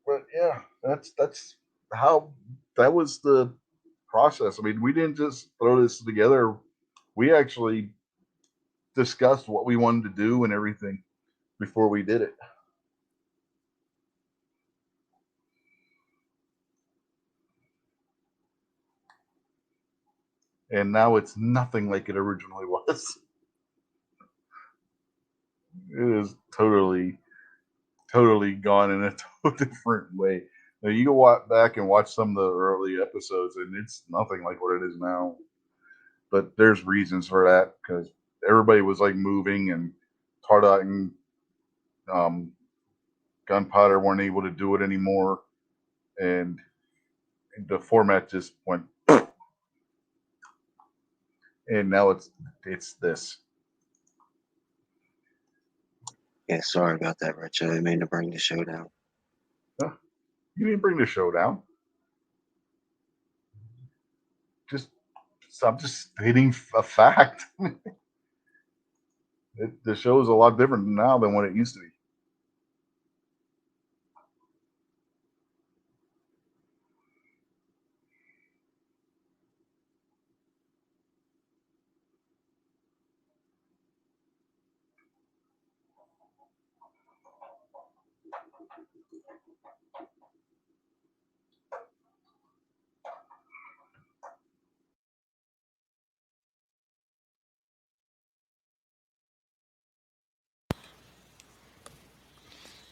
But yeah, that's how that was the process. I mean, we didn't just throw this together. We actually discussed what we wanted to do and everything before we did it. And now it's nothing like it originally was. It is totally gone in a totally different way. Now you go back and watch some of the early episodes, and it's nothing like what it is now. But there's reasons for that because everybody was like moving, and Tardot and Gunpowder weren't able to do it anymore, and the format just went. And now it's this. Yeah, sorry about that, Rich. I didn't mean to bring the show down. Huh? You didn't bring the show down. I'm just stating a fact. The show is a lot different now than what it used to be.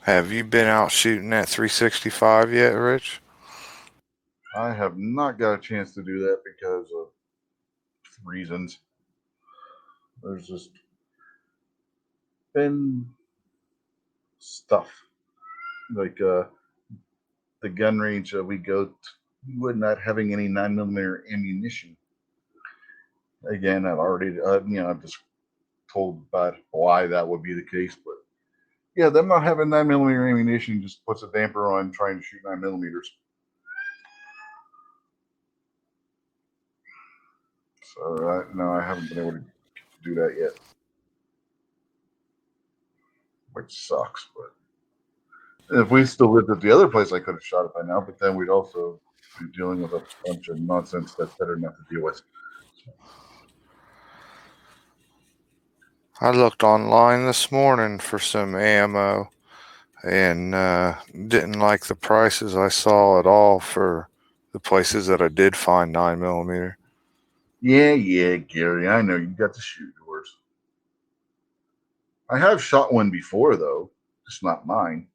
Have you been out shooting at 365 yet, Rich? I have not got a chance to do that because of reasons. There's just been stuff like the gun range that we go to, we're not having any 9mm ammunition. Again, I've already I've just told about why that would be the case, but yeah, them not having 9mm ammunition just puts a damper on trying to shoot 9mm. So no, I haven't been able to do that yet, which sucks. But if we still lived at the other place, I could have shot it by now. But then we'd also be dealing with a bunch of nonsense that's better not to deal with. I looked online this morning for some ammo and didn't like the prices I saw at all for the places that I did find 9mm. Yeah, Gary, I know you got to shoot yours. I have shot one before, though, just not mine.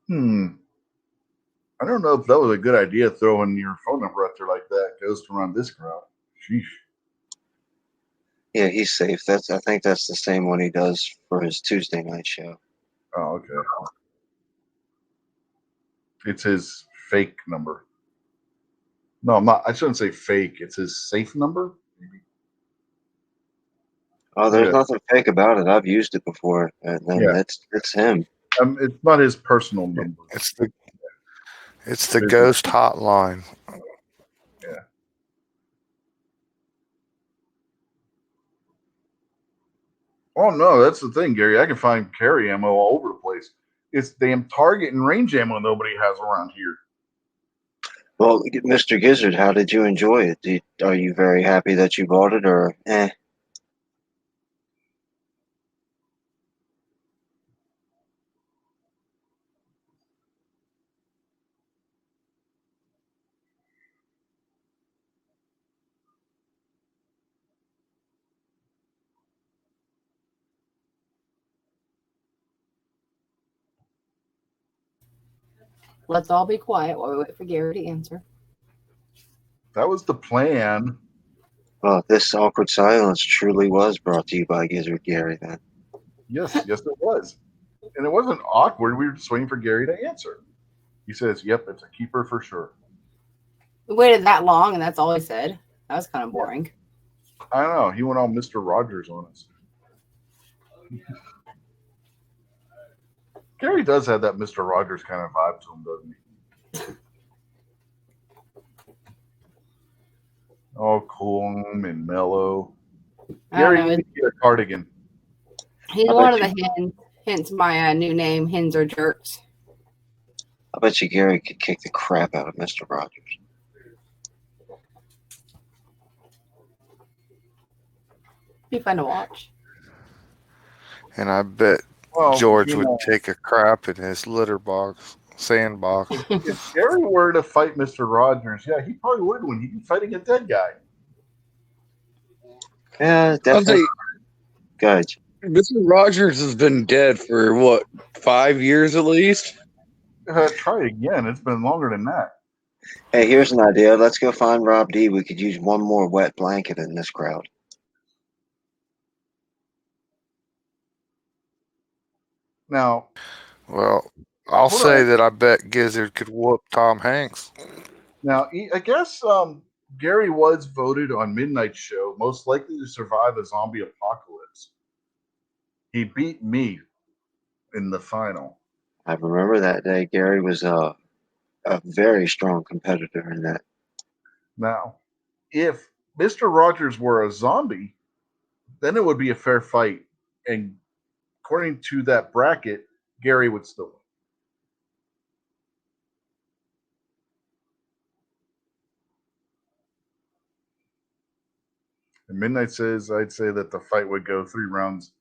I don't know if that was a good idea throwing your phone number out there like that. Goes around this crowd. Sheesh. Yeah, he's safe. I think that's the same one he does for his Tuesday night show. Oh, okay. It's his fake number. No, I'm not. I shouldn't say fake. It's his safe number. Maybe. Oh, there's Yeah. nothing fake about it. I've used it before, and Yeah. it's him. It's not his personal number. It's the ghost hotline. Yeah. Oh no, that's the thing, Gary. I can find carry ammo all over the place. It's damn target and range ammo nobody has around here. Well, Mr. Gizzard, how did you enjoy it? Are you very happy that you bought it, or eh? Let's all be quiet while we wait for Gary to answer. That was the plan. Well, this awkward silence truly was brought to you by Gizzard Gary, then. Yes, it was. And it wasn't awkward. We were just waiting for Gary to answer. He says, "Yep, it's a keeper for sure." We waited that long, and that's all he said. That was kind of boring. I don't know. He went all Mr. Rogers on us. Gary does have that Mr. Rogers kind of vibe to him, doesn't he? All calm and mellow. I don't Gary, know. you need to get a cardigan. He's I one bet of the hens. Hence my new name, Hens Are Jerks. I bet you Gary could kick the crap out of Mr. Rogers. Be fun to watch. And I bet George would take a crap in his litter box, sandbox. If Gary were to fight Mr. Rogers, yeah, he probably would when he'd be fighting a dead guy. Yeah, definitely. Good. Mr. Rogers has been dead for what, 5 years at least? Try again. It's been longer than that. Hey, here's an idea. Let's go find Rob D. We could use one more wet blanket in this crowd. Now, well, I'll say that I bet Gizzard could whoop Tom Hanks. Now, I guess Gary was voted on Midnight Show most likely to survive a zombie apocalypse. He beat me in the final. I remember that day. Gary was a very strong competitor in that. Now, if Mr. Rogers were a zombie, then it would be a fair fight. And according to that bracket, Gary would still win. And Midnight says, I'd say that the fight would go 3 rounds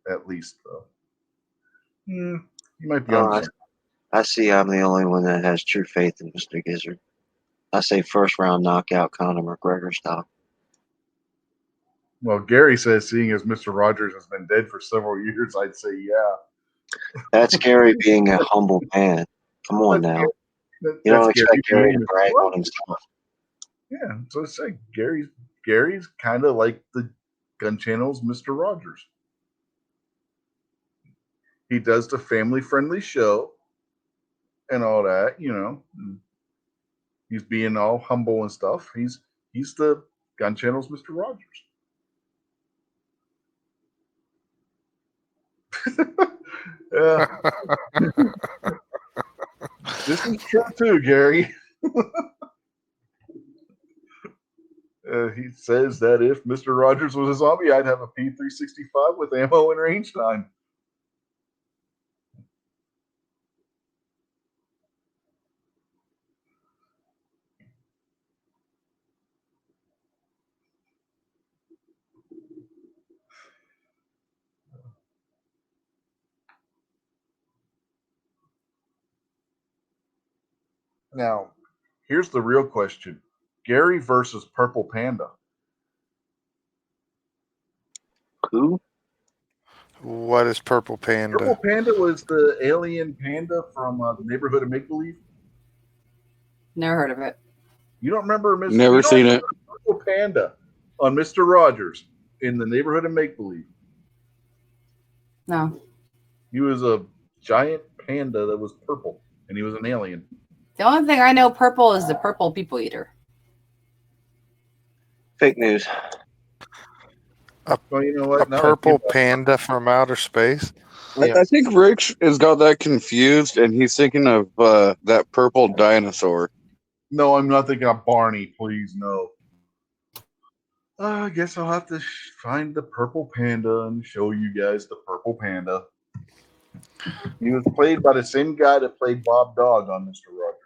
at least, though. You might be on something. I see I'm the only one that has true faith in Mr. Gizzard. I say first round knockout Conor McGregor style. Well, Gary says, seeing as Mr. Rogers has been dead for several years, I'd say yeah. That's Gary being a humble man. Come on now. You don't expect Gary to brag on himself. Yeah, so I say Gary's kind of like the Gun Channel's Mr. Rogers. He does the family-friendly show and all that, you know. He's being all humble and stuff. He's the Gun Channel's Mr. Rogers. Yeah. This is true too, Gary. He says that if Mr. Rogers was a zombie, I'd have a P365 with ammo and range time. Now, here's the real question. Gary versus Purple Panda. Who? What is Purple Panda? Purple Panda was the alien panda from the Neighborhood of Make Believe. Never heard of it. You don't remember Never seen it. Purple Panda on Mr. Rogers in the Neighborhood of Make Believe. No. He was a giant panda that was purple, and he was an alien. The only thing I know purple is the purple people eater. Fake news. Well, you know what? A purple panda from outer space? I think Rich has got that confused, and he's thinking of that purple dinosaur. No, I'm not thinking of Barney. Please, no. I guess I'll have to find the purple panda and show you guys the purple panda. He was played by the same guy that played Bob Dog on Mr. Rogers.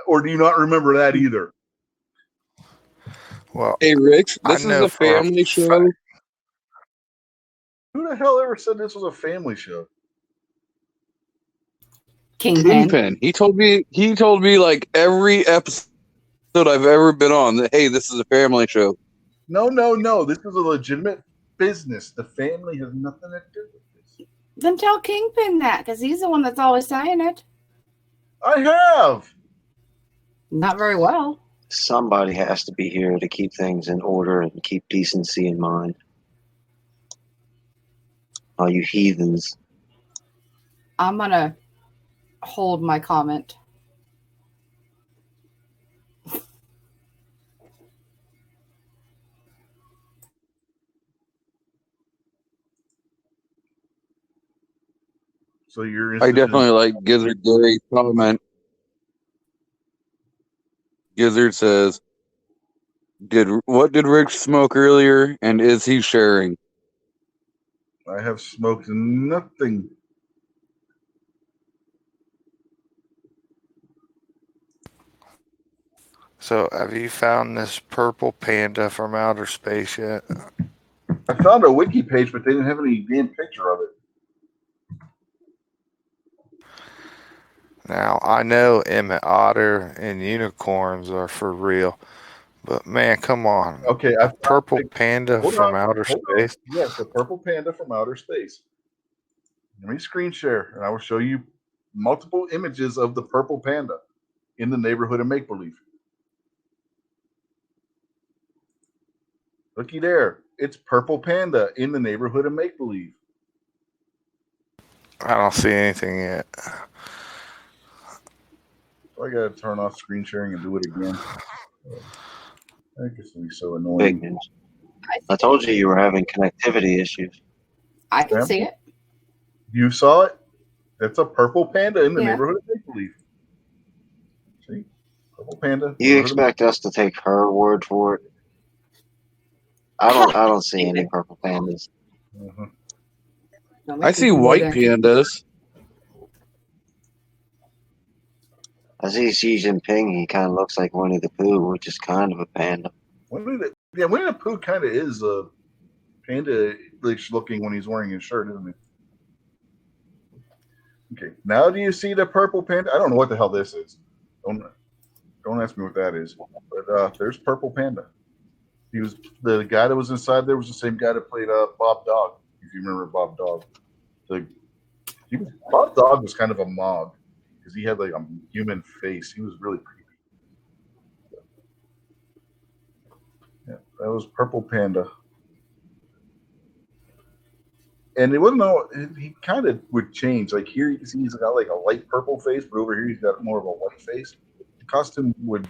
Or do you not remember that either? Well, hey, Rich, I this is know a for a family show. fact- Who the hell ever said this was a family show? Kingpin. He told me like every episode I've ever been on that, hey, this is a family show. No. This is a legitimate business. The family has nothing to do with this. Then tell Kingpin that, because he's the one that's always saying it. I have. Not very well. Somebody has to be here to keep things in order and keep decency in mind. All you heathens. I'm going to hold my comment. So you're I definitely like Gizzard Gary's comment. Gizzard says, what did Rick smoke earlier, and is he sharing? I have smoked nothing. So, have you found this purple panda from outer space yet? I found a wiki page, but they didn't have any damn picture of it. Now, I know Emmett Otter and unicorns are for real, but man, come on. Okay, A purple panda from outer space? Yes, a purple panda from outer space. Let me screen share, and I will show you multiple images of the purple panda in the Neighborhood of Make Believe. Looky there. It's Purple Panda in the Neighborhood of Make Believe. I don't see anything yet. So I gotta turn off screen sharing and do it again. I guess it'll be so Big annoying. news. I told you were having connectivity issues. I can Yeah. see it. You saw it? That's a purple panda in the Yeah. neighborhood of make believe. See? Purple panda. You neighborhood of expect us to take her word for it? I don't see any purple pandas. Make- Mhm. Don't I make see me white wooden. pandas. I see Xi Jinping. He kind of looks like Winnie the Pooh, which is kind of a panda. Winnie the Pooh kind of is a panda-ish looking when he's wearing his shirt, isn't he? Okay. Now do you see the purple panda? I don't know what the hell this is. Don't ask me what that is. But there's purple panda. He was the guy that was inside there was the same guy that played Bob Dog. If you remember Bob Dog, Bob Dog was kind of a mob because he had like a human face. He was really creepy. Yeah, that was Purple Panda, and it wasn't all. He kind of would change. Like here, you can see he's got like a light purple face, but over here he's got more of a white face. The costume would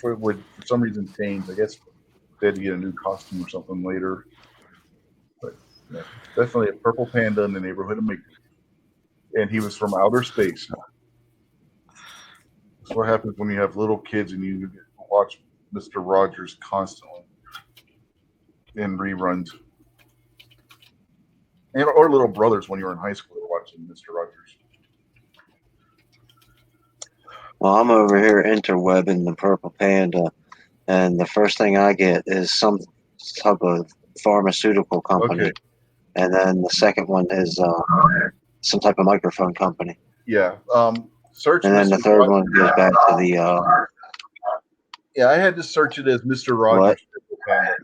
for some reason change. I guess they had to get a new costume or something later. But yeah, definitely a purple panda in the neighborhood of Mickey. And he was from outer space. That's what happens when you have little kids and you watch Mr. Rogers constantly in reruns. And or little brothers when you were in high school watching Mr. Rogers. Well, I'm over here interwebbing the purple panda, and the first thing I get is some type of pharmaceutical company, Okay. and then the second one is some type of microphone company, Yeah. Search and then the Mr. third Rogers. one goes back to the Yeah, I had to search it as Mr. What? Rogers Purple Panda.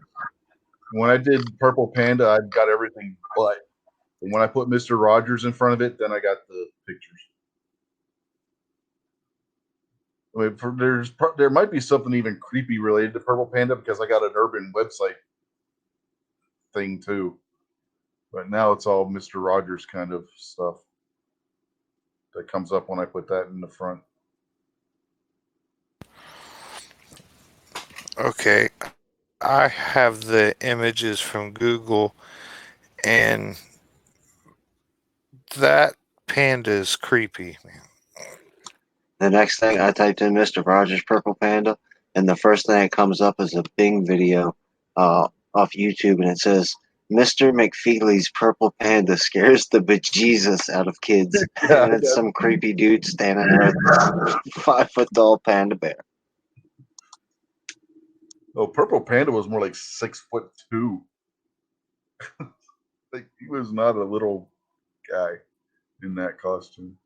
When I did Purple Panda, I got everything but. And when I put Mr. Rogers in front of it, then I got the pictures. I mean, there might be something even creepy related to Purple Panda because I got an urban website thing too. But now it's all Mr. Rogers kind of stuff that comes up when I put that in the front. Okay. I have the images from Google, and that panda is creepy. The next thing I typed in Mr. Rogers purple panda, and the first thing that comes up is a Bing video off YouTube, and it says Mr. McFeely's purple panda scares the bejesus out of kids, and it's some creepy dude standing there with a 5 foot tall panda bear. Oh, Purple Panda was more like 6'2". Like he was not a little guy in that costume.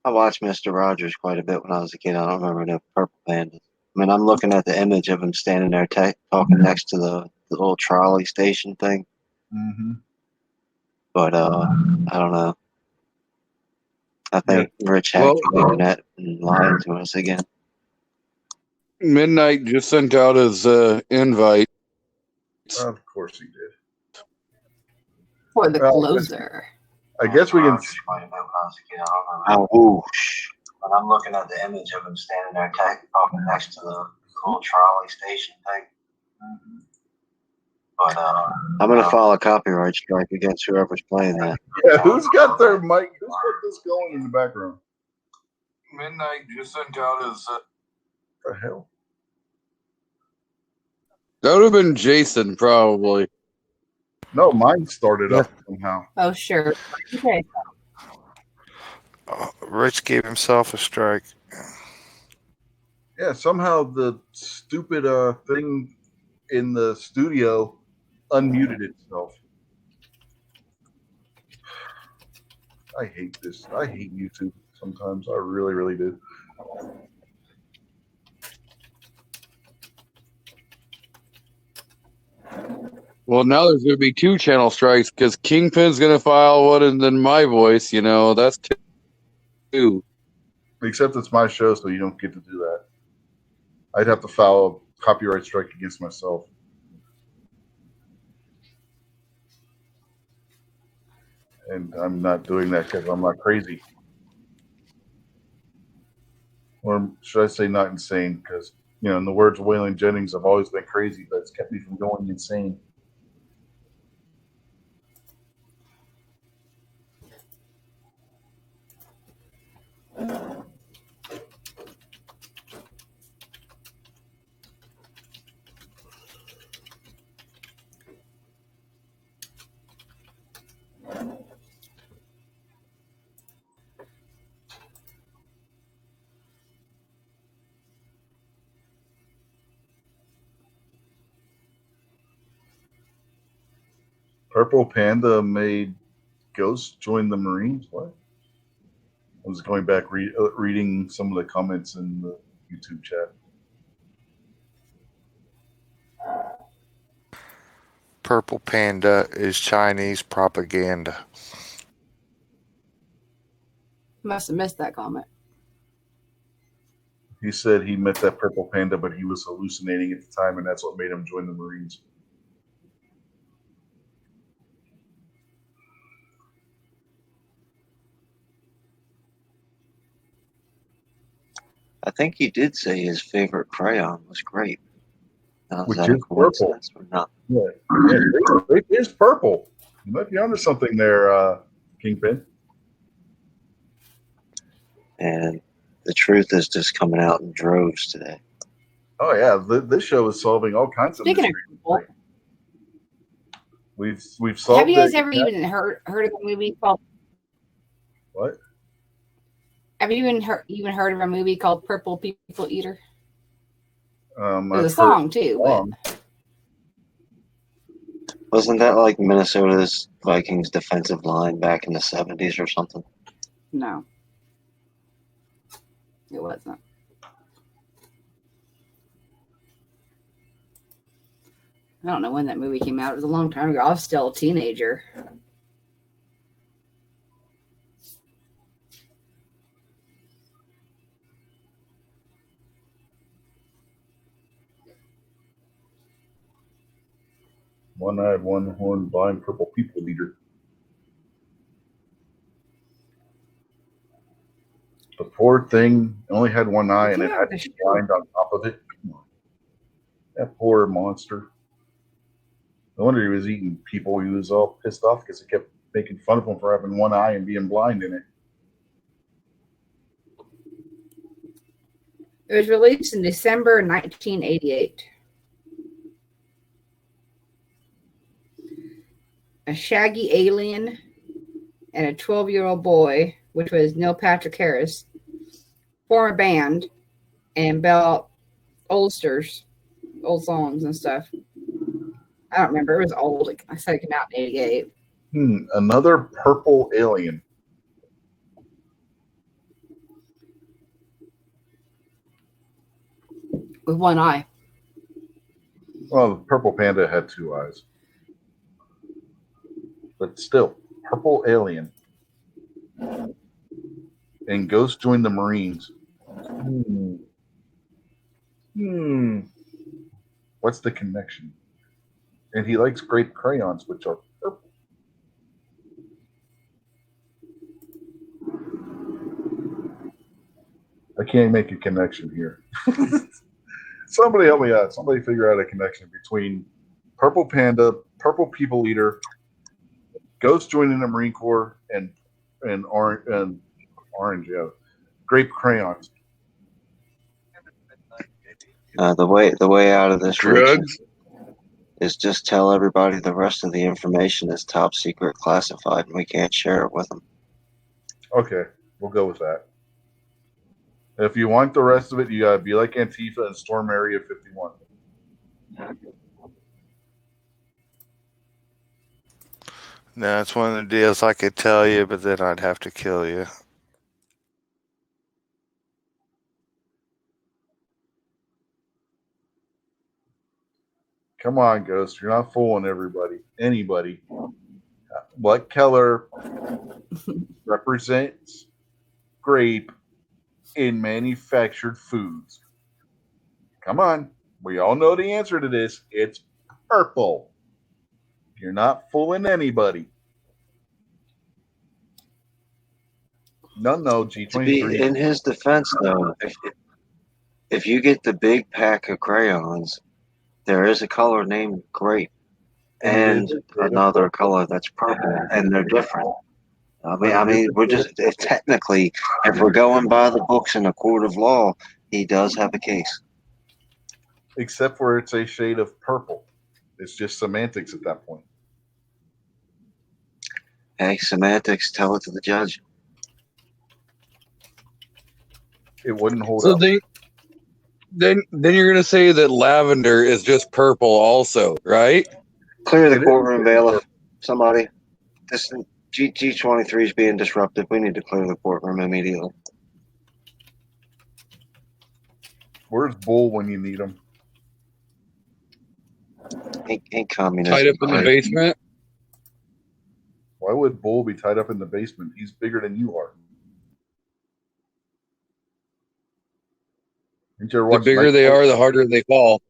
I watched Mr. Rogers quite a bit when I was a kid. I don't remember the purple pandas. I mean, I'm looking at the image of him standing there talking next to the little trolley station thing, Mm-hmm. but I don't know. I think Rich hacked Well- the internet and lying to us again. Midnight just sent out his invite. Of course he did. For the Well, closer. I guess we can. Quite a bit when I was a kid. I don't remember. Oh, whoosh. But I'm looking at the image of him standing there talking next to the little trolley station thing. But I'm gonna file a copyright strike against whoever's playing that. Yeah, who's got their mic? Who's got this going in the background? Midnight just sent out his. What the hell? That would have been Jason, probably. No, mine started up somehow. Oh, sure. Okay. Rich gave himself a strike. Yeah, somehow the stupid thing in the studio unmuted itself. I hate this. I hate YouTube sometimes. I really, really do. Well, now there's going to be 2 channel strikes because Kingpin's going to file one, and then my voice. That's 2. Except it's my show, so you don't get to do that. I'd have to file a copyright strike against myself. And I'm not doing that because I'm not crazy. Or should I say not insane? Because In the words of Waylon Jennings, I've always been crazy, but it's kept me from going insane. Purple Panda made Ghost join the Marines. What? I was going back reading some of the comments in the YouTube chat. Purple Panda is Chinese propaganda. Must have missed that comment. He said he met that Purple Panda, but he was hallucinating at the time, and that's what made him join the Marines. I think he did say his favorite crayon was grape. Now, is Which that a is purple. coincidence or not? Yeah, grape is purple. You might be onto something there, Kingpin. And the truth is just coming out in droves today. Oh yeah, this show is solving all kinds of Speaking of mysteries. people, We've solved. have you guys the- ever even heard of a movie called? What? Have you even heard of a movie called Purple People Eater? I've There's a heard song too. song. Wasn't that like Minnesota's Vikings defensive line back in the 70s or something? No, it wasn't. I don't know when that movie came out. It was a long time ago. I was still a teenager. One-eyed, one-horned, blind, purple people eater. The poor thing only had one eye, and it had to be blind on top of it. Come on. That poor monster. No wonder he was eating people. He was all pissed off because they kept making fun of him for having one eye and being blind in it. It was released in December 1988. A shaggy alien and a 12-year-old boy, which was Neil Patrick Harris, form a band and belt old songs and stuff. I don't remember. It was old. I said it came out in 88. Another purple alien. With one eye. Well, the purple panda had two eyes. But still, purple alien. And Ghost joined the Marines. What's the connection? And he likes grape crayons, which are purple. I can't make a connection here. Somebody help me out. Somebody figure out a connection between Purple Panda, Purple People Eater, Ghost joining the Marine Corps, and orange, yeah, grape crayons. The way out of this, Rich, Drugs. is just tell everybody the rest of the information is top secret classified and we can't share it with them. Okay, we'll go with that. If you want the rest of it, you gotta be like Antifa and storm Area 51. No, it's one of the deals I could tell you, but then I'd have to kill you. Come on, Ghost. You're not fooling anybody. What Keller represents grape in manufactured foods. Come on. We all know the answer to this. It's purple. You're not fooling anybody. No, To be G23. in his defense, though, if you get the big pack of crayons, there is a color named grape and another color that's purple, and they're different. We're just if technically, if we're going by the books in a court of law, he does have a case. Except for it's a shade of purple. It's just semantics at that point. Hey, semantics, tell it to the judge. It wouldn't hold So up. then you're gonna say that lavender is just purple, also, right? Clear the It is. courtroom, bailiff. Somebody, this G23 is being disruptive. We need to clear the courtroom immediately. Where's Bull when you need him? Ain't communism. Tied up in the great? basement. Why would Bull be tied up in the basement? He's bigger than you are. Didn't you ever The watch bigger Night they Court? are, the harder they fall.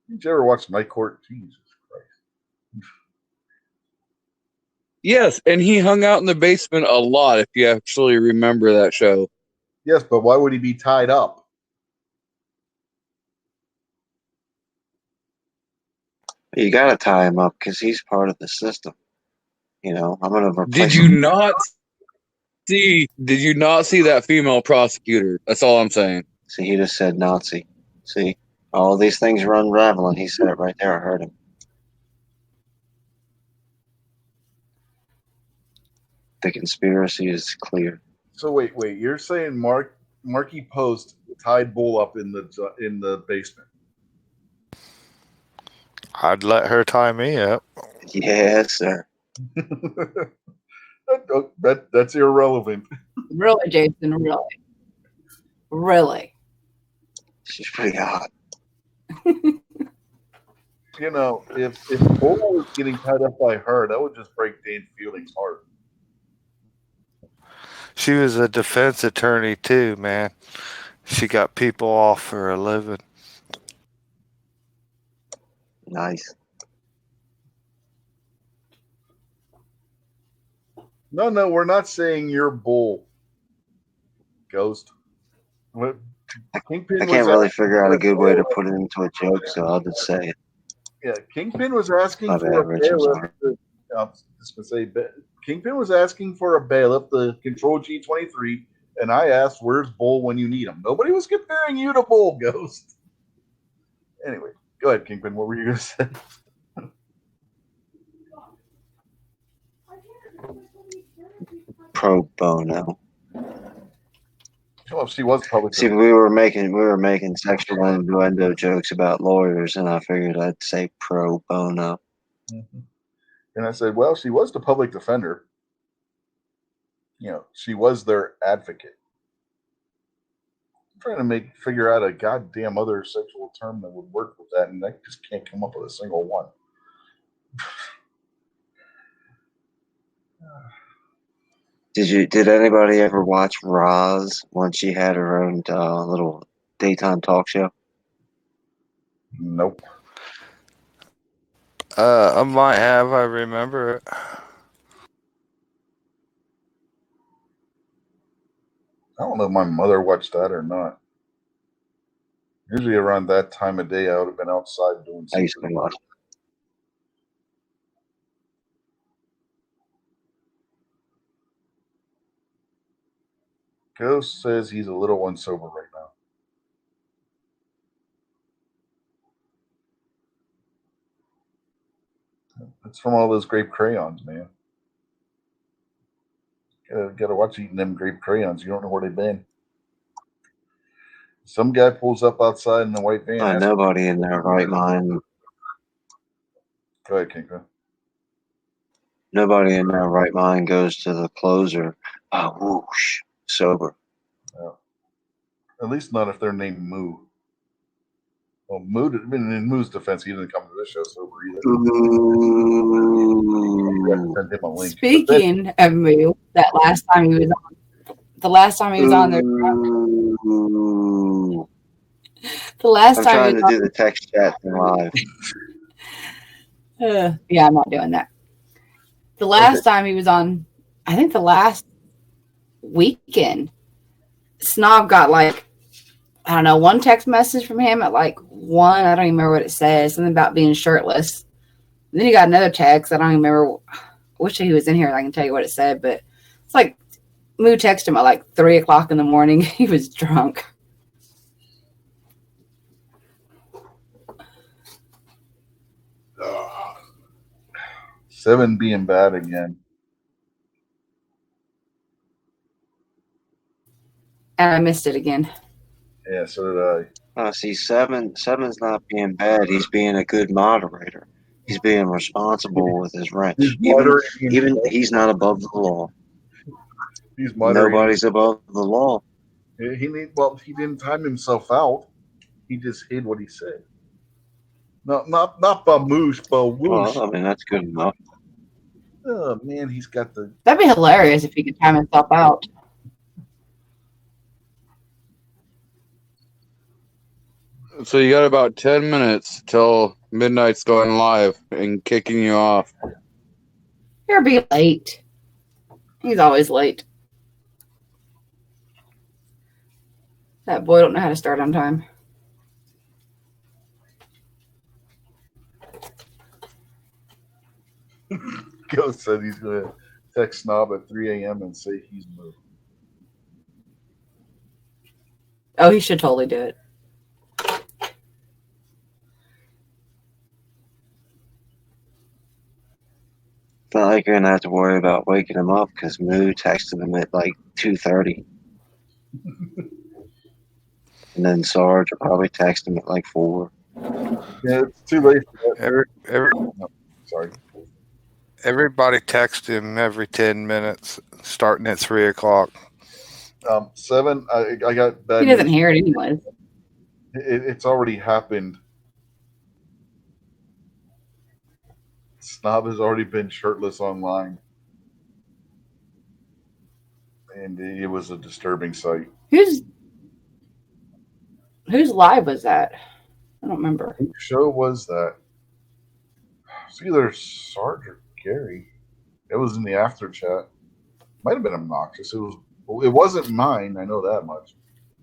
Didn't you ever watch Night Court? Jesus Christ. Yes, and he hung out in the basement a lot. If you actually remember that show. Yes, but why would he be tied up? You gotta tie him up because he's part of the system. You know, I'm gonna replace Did him. you not see? Did you not see that female prosecutor? That's all I'm saying. See, he just said Nazi. See, all these things are unraveling. He said it right there. I heard him. The conspiracy is clear. So wait. You're saying Marky Post tied Bull up in the basement? I'd let her tie me up. Yes, sir. That's irrelevant. Really, Jason, really. Really. She's pretty hot. You know, if Bull was getting tied up by her, that would just break Dane Fielding's heart. She was a defense attorney too, man. She got people off for a living. Nice. No, we're not saying you're Bull. Ghost. What? Kingpin I was can't really asking figure out for a good way to bailiff. put it into a joke, so I'll just say it. Yeah, Kingpin was asking My for bad, a Rich, I'm bailiff. sorry. I'm just gonna say, Kingpin was asking for a bailiff to control G23, and I asked, "Where's Bull when you need him?" Nobody was comparing you to Bull, Ghost. Anyway, go ahead, Kingpin. What were you gonna say? Pro bono. Well, she was public. See, we were making sexual innuendo jokes about lawyers, and I figured I'd say pro bono. Mhm. And I said, well, she was the public defender. You know, she was their advocate. I'm trying to figure out a goddamn other sexual term that would work with that, and I just can't come up with a single one. Did anybody ever watch Roz when she had her own little daytime talk show? Nope. I might have. I remember it. I don't know if my mother watched that or not. Usually around that time of day, I would have been outside doing I used to something. watch. Ghost says he's a little unsober right now. It's from all those grape crayons, man. Gotta watch eating them grape crayons. You don't know where they've been. Some guy pulls up outside in the white van. asking- Nobody in their right mind. Go ahead, Kingpin. Nobody in their right mind goes to the closer. Whoosh, sober. At least not if they're named Moo. Well, in Moo's defense, he didn't come to this show sober either. You have to Ooh. send him a link. Speaking of Moo, that last time he was on, the last time he was on there, Ooh. the last I'm time trying he to was do the text chat thing live. yeah, I'm not doing that. The last time he was on, I think the last weekend, Snob got like I don't know, one text message from him at like 1. I don't even remember what it says. Something about being shirtless. And then he got another text. I don't even remember. I wish he was in here. I can tell you what it said, but it's like Moo texted him at like 3 o'clock in the morning. He was drunk. Ugh. 7 being bad again. And I missed it again. Yeah, so did I. See, seven's not being bad. He's being a good moderator. He's being responsible with his wrench. He's Even moderating. he's not above the law. He's moderating. Nobody's above the law. He didn't time himself out. He just hid what he said. Not Bamoosh, but whoosh. Well, I mean, that's good enough. Oh man, he's got the. That'd be hilarious if he could time himself out. So you got about 10 minutes till midnight's going live and kicking you off. He'll be late. He's always late. That boy don't know how to start on time. Ghost said he's going to text Snob at 3 a.m. and say he's moved. Oh, he should totally do it. It's not like you're gonna have to worry about waking him up because Moo texted him at like 2:30, and then Sarge will probably text him at like 4. Yeah, it's too late for that. Sorry. Everybody text him every 10 minutes, starting at 3 o'clock. 7, I got bad He doesn't news. hear it anyways. It's already happened. Snob has already been shirtless online. And it was a disturbing sight. Whose live was that? I don't remember. Whose show was that? It's either Sarge or Gary. It was in the after chat. Might have been obnoxious. It wasn't mine, I know that much.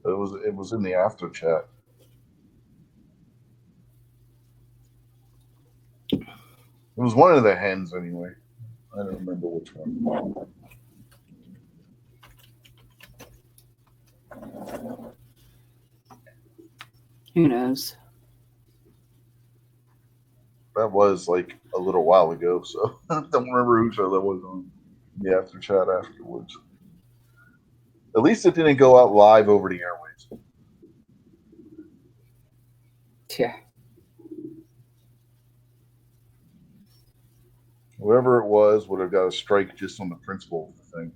But it was in the after chat. It was one of the hens anyway. I don't remember which one. Who knows? That was like a little while ago, so I don't remember whose show that was on the after chat afterwards. At least it didn't go out live over the airwaves. Yeah. Whoever it was would have got a strike just on the principle of the thing.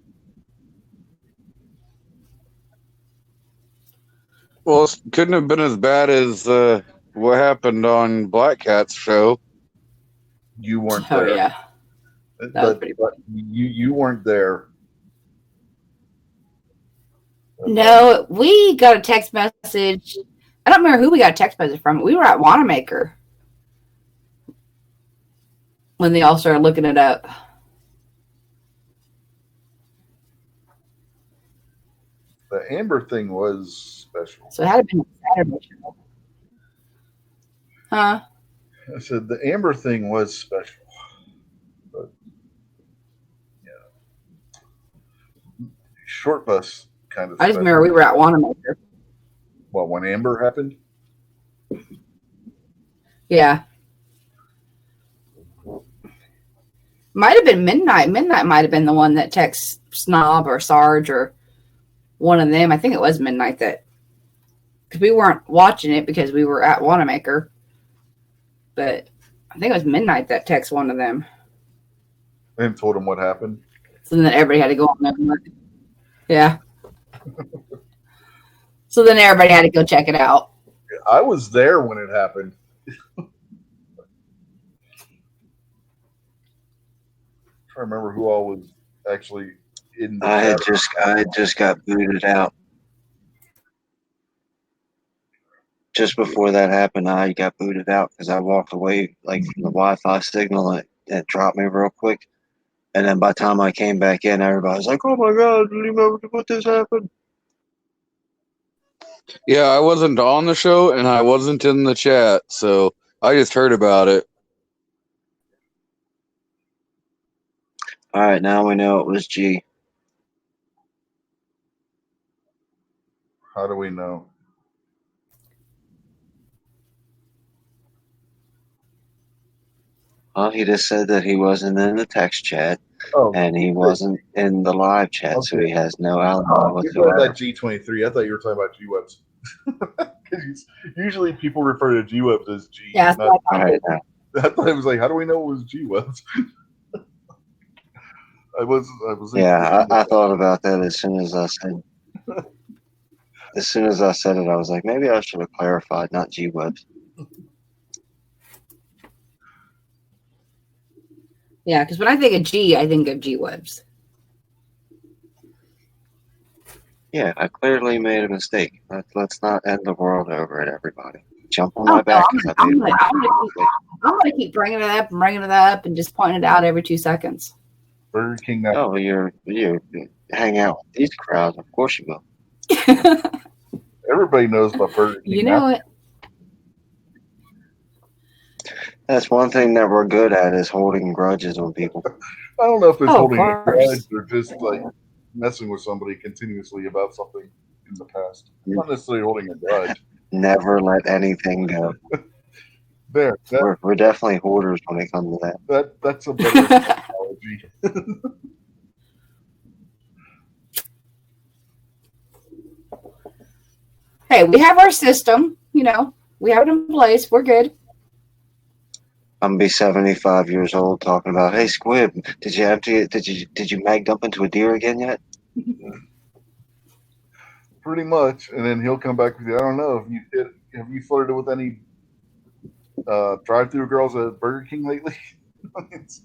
Well, it couldn't have been as bad as what happened on Black Cat's show. You weren't Oh there. yeah. That was pretty But you weren't there. No, we got a text message. I don't remember who we got a text message from. We were at Wanamaker when they all started looking it up. The Amber thing was special. So it had to be a Saturday show. Huh? I said the Amber thing was special. But yeah. Short bus kind of I just special. remember we were at Wanamaker. What, when Amber happened? Yeah. Might have been Midnight. Midnight might have been the one that texts Snob or Sarge or one of them. I think it was Midnight that, because we weren't watching it because we were at Wanamaker. But I think it was Midnight that texted one of them. And told him what happened. So then everybody had to go on there. And look. Yeah. So then everybody had to go check it out. I was there when it happened. I remember who all was actually in the I had chat. just got booted out. Just before that happened, I got booted out because I walked away like from the Wi-Fi signal and it dropped me real quick. And then by the time I came back in, everybody was like, "Oh my God, I didn't even know what this happened." Yeah, I wasn't on the show and I wasn't in the chat, so I just heard about it. All right, now we know it was G. How do we know? Well, he just said that he wasn't in the text chat Oh, and he wasn't in the live chat, so Okay. he has no alibi you're talking whatsoever. about G23. I thought you were talking about G-Webs. Because usually people refer to G-Webs as G. Yeah, not- so All right, now. I thought it was like, how do we know it was G-Webs? I was. Yeah, I thought about that as soon as I said. As soon as I said it, I was like, maybe I should have clarified, not G-Webs. yeah, because when I think of G, I think of G Webs. Yeah, I clearly made a mistake. Let's not end the world over it, everybody. Jump on Oh, my no, back because I made one mistake. I'm gonna keep bringing it up and bringing it up and just pointing it out every 2 seconds. Burger King. Now. Oh, you hang out with these crowds, of course you will. Everybody knows about Burger King. You know it. That's one thing that we're good at is holding grudges on people. I don't know if it's Oh, of holding a course. grudge or just like messing with somebody continuously about something in the past. Not necessarily holding a grudge. Never let anything go. There, We're definitely hoarders when it comes to that. that's a better analogy. Hey, we have our system. You know, we have it in place. We're good. I'm gonna be 75 years old talking about, hey Squib, did you empty it? Did you mag dump into a deer again yet? Pretty much, and then he'll come back with you. I don't know if have you flirted with any drive-through girls at Burger King lately? it's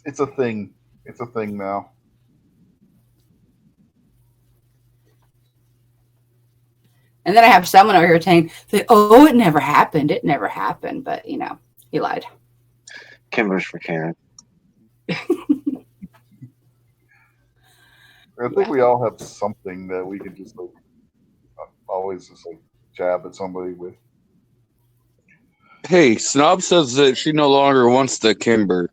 it's a thing. It's a thing now. And then I have someone over here saying, "Oh, it never happened. It never happened." But you know, he lied. Kimber's for Karen. I think we all have something that we can just like always just like jab at somebody with. Hey, Snob says that she no longer wants the Kimber.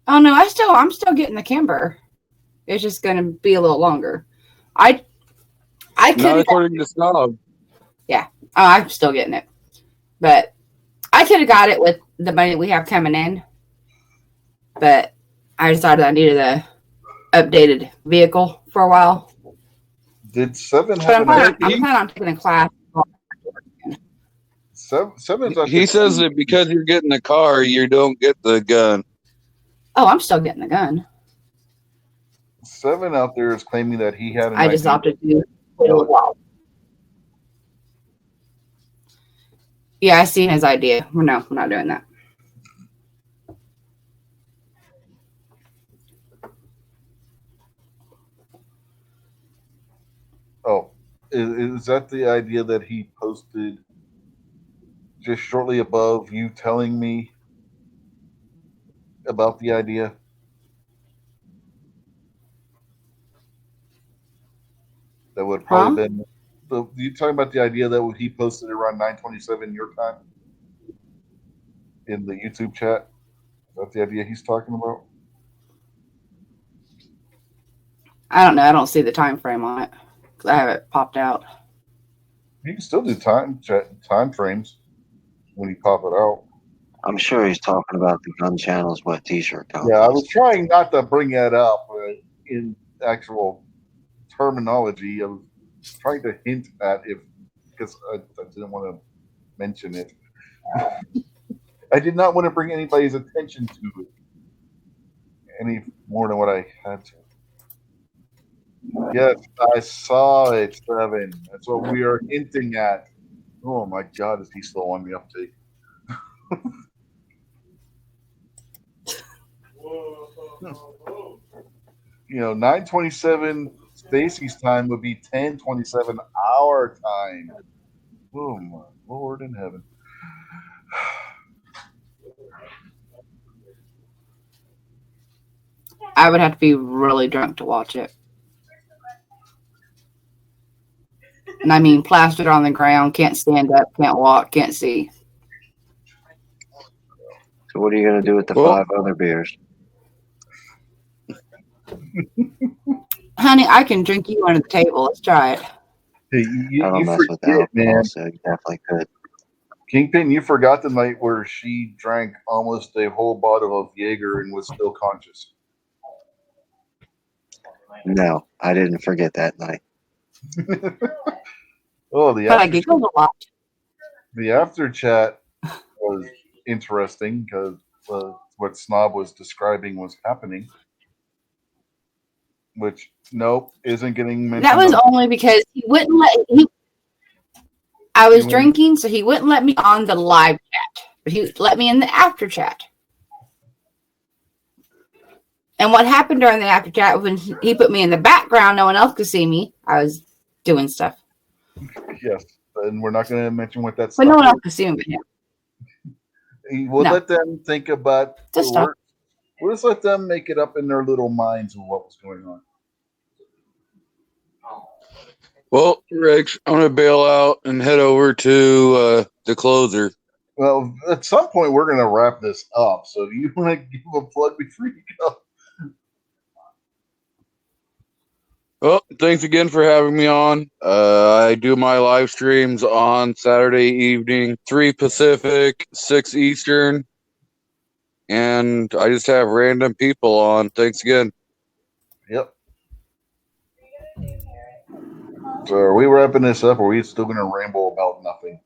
Oh no, I'm still getting the Kimber. It's just going to be a little longer. I Not could. according to Snob. Oh, I'm still getting it, but I could have got it with the money we have coming in. But I decided I needed a updated vehicle for a while. Did Seven But have I'm planning an on taking a class. Seven's He says that because you're getting the car, you don't get the gun. Oh, I'm still getting the gun. Seven out there is claiming that he had an I just idea. opted to wait a little while. Yeah, I seen his idea. We're not doing that. Oh, is that the idea that he posted just shortly above you telling me about the idea? That would probably been. You talking about the idea that he posted around 9:27 your time in the YouTube chat? Is that the idea he's talking about? I don't know. I don't see the time frame on it because I have it popped out. You can still do time frames when you pop it out. I'm sure he's talking about the Gun Channel's wet T-shirt contest. Yeah, I was trying not to bring that up in actual terminology. I was trying to hint at because I didn't want to mention it. I did not want to bring anybody's attention to it any more than what I had to. Yes, I saw it, Seven. That's what we are hinting at. Oh my God, is he slow on the uptake? Whoa. 9:27 Stacy's time would be 10:27 our time. Oh my Lord in heaven. I would have to be really drunk to watch it. And I mean plastered on the ground, can't stand up, can't walk, can't see. So what are you gonna do with the Well- 5 other beers? Honey, I can drink you under the table. Let's try it. Hey, I don't you mess with forget, alcohol, man. so you definitely could. Kingpin, you forgot the night where she drank almost a whole bottle of Jaeger and was still conscious. No, I didn't forget that night. Oh, the But I after, giggled a lot. the after chat was interesting because what Snob was describing was happening, which nope isn't getting mentioned. That was on- only because he wouldn't let he. I was You wouldn't- drinking, so he wouldn't let me on the live chat, but he let me in the after chat. And what happened during the after chat when he put me in the background, no one else could see me. I was doing stuff, yes, and we're not going to mention what that's. but no one else could see me. But yeah. We'll No. let them think about the Just stop. work. We'll just let them make it up in their little minds of what was going on. Well, Rex, I'm gonna bail out and head over to the closer. Well, at some point we're going to wrap this up. So, do you want to give a plug before you go? Well, thanks again for having me on. I do my live streams on Saturday evening, 3 Pacific, 6 Eastern, and I just have random people on. Thanks again. Yep. So, are we wrapping this up, or are we still going to ramble about nothing?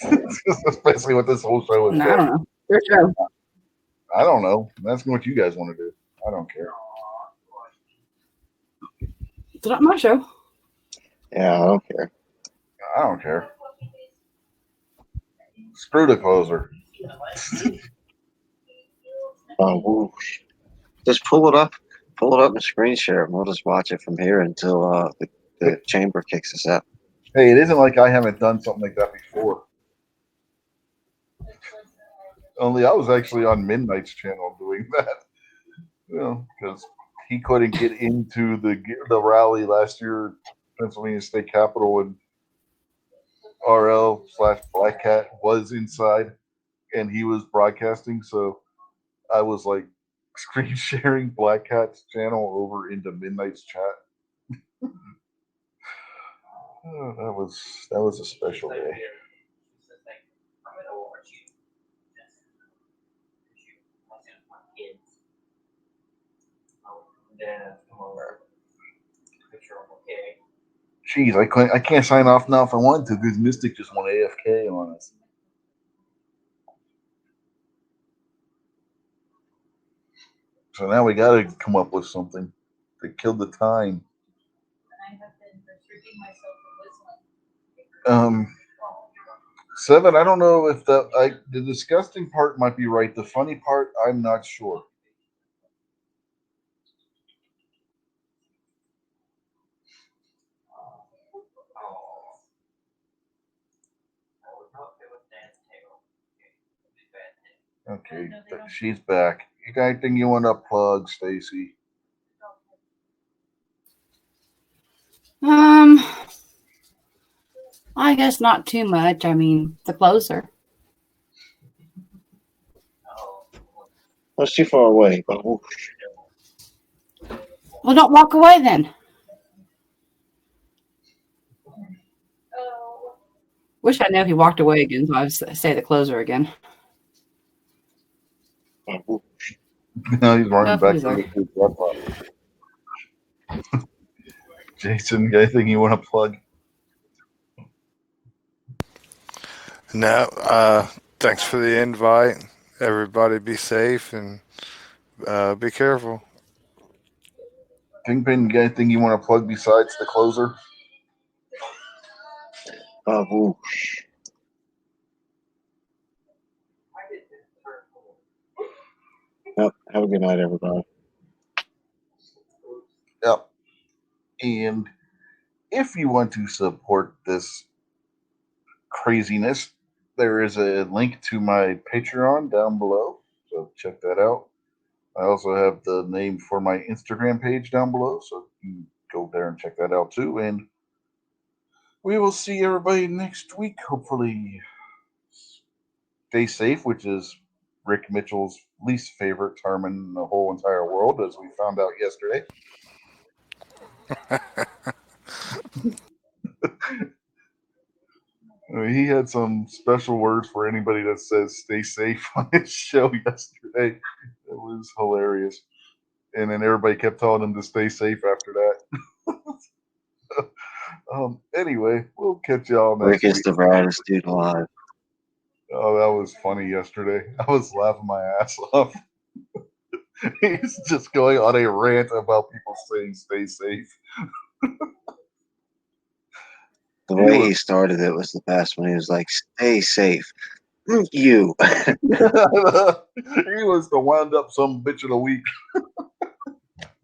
That's basically what this whole show is. No, I don't know. Your show. I don't know. That's what you guys want to do. I don't care. It's not my show. Yeah, I don't care. I don't care. Screw the closer. Oh, whoosh. Just pull it up and screen share it. And we'll just watch it from here until the chamber kicks us out. Hey, it isn't like I haven't done something like that before. Only I was actually on Midnight's channel doing that. You know, because he couldn't get into the rally last year, Pennsylvania State Capitol, and RL/Black Cat was inside, and he was broadcasting. So I was like screen sharing Black Cat's channel over into Midnight's chat. Oh, that was a special day. Jeez, I can't sign off now if I want to because Mystic just went AFK on us. So now we got to come up with something to kill the time. I have been restricting myself from whistling. 7, I don't know if the disgusting part might be right. The funny part, I'm not sure. Okay, she's back. You got anything you want to plug, Stacy? I guess not too much. I mean, the closer. That's too far away, but whoosh. Well, don't walk away then. Oh, Wish I knew if he walked away again, so I would say the closer again. Whoosh. No, he's running No, back he's to there. the laptop. Jason, got anything you want to plug? No, thanks for the invite. Everybody be safe and be careful. Kingpin, you got anything you want to plug besides the closer? Whoosh. Yep. Have a good night, everybody. Yep. And if you want to support this craziness, there is a link to my Patreon down below. So check that out. I also have the name for my Instagram page down below. So you can go there and check that out too. And we will see everybody next week. Hopefully, stay safe, which is Rick Mitchell's least favorite term in the whole entire world, as we found out yesterday. He had some special words for anybody that says stay safe on his show yesterday. It was hilarious. And then everybody kept telling him to stay safe after that. Anyway, we'll catch y'all next Rick is week. the raddest dude alive. Oh, that was funny yesterday. I was laughing my ass off. He's just going on a rant about people saying stay safe. The way he started it was the best when he was like, "Stay safe, you." He was the wound up some bitch of the week.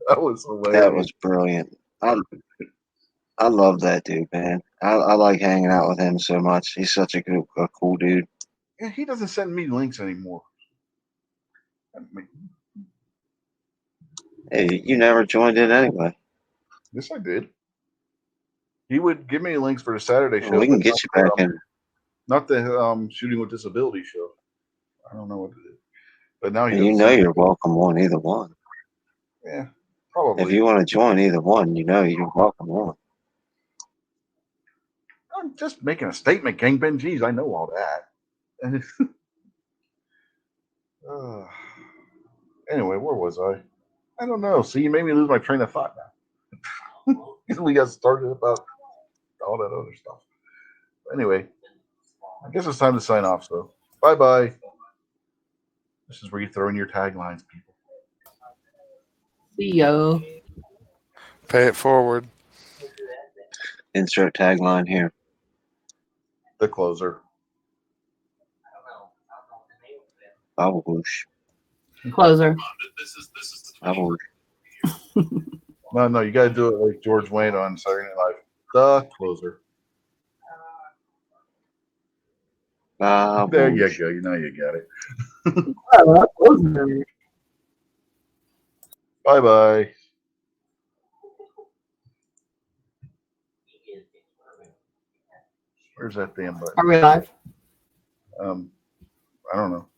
That was hilarious. That was brilliant. I love that dude, man. I like hanging out with him so much. He's such a cool dude. Yeah, he doesn't send me links anymore. I mean, Hey, you never joined in anyway. yes, I did. He would give me links for the Saturday show. We can but get you back in. Not the Shooting with Disability show. I don't know what it is. But now he And you does know send- you're welcome on either one. Yeah, probably. If you want to join either one, you know you're welcome on. I'm just making a statement, Gangbang. Geez, I know all that. Anyway, where was I? I don't know. See, you made me lose my train of thought now. We got started about all that other stuff. Anyway, I guess it's time to sign off. So, bye-bye. This is where you throw in your taglines, people. See ya. Pay it forward. Insert tagline here. The closer. Baba whoosh. Closer. Baba whoosh. No, you got to do it like George Wayne on Saturday Night Live. The closer. Baba There you whoosh. go. You know you got it. Bye-bye. Where's that damn button? Are we live? I don't know.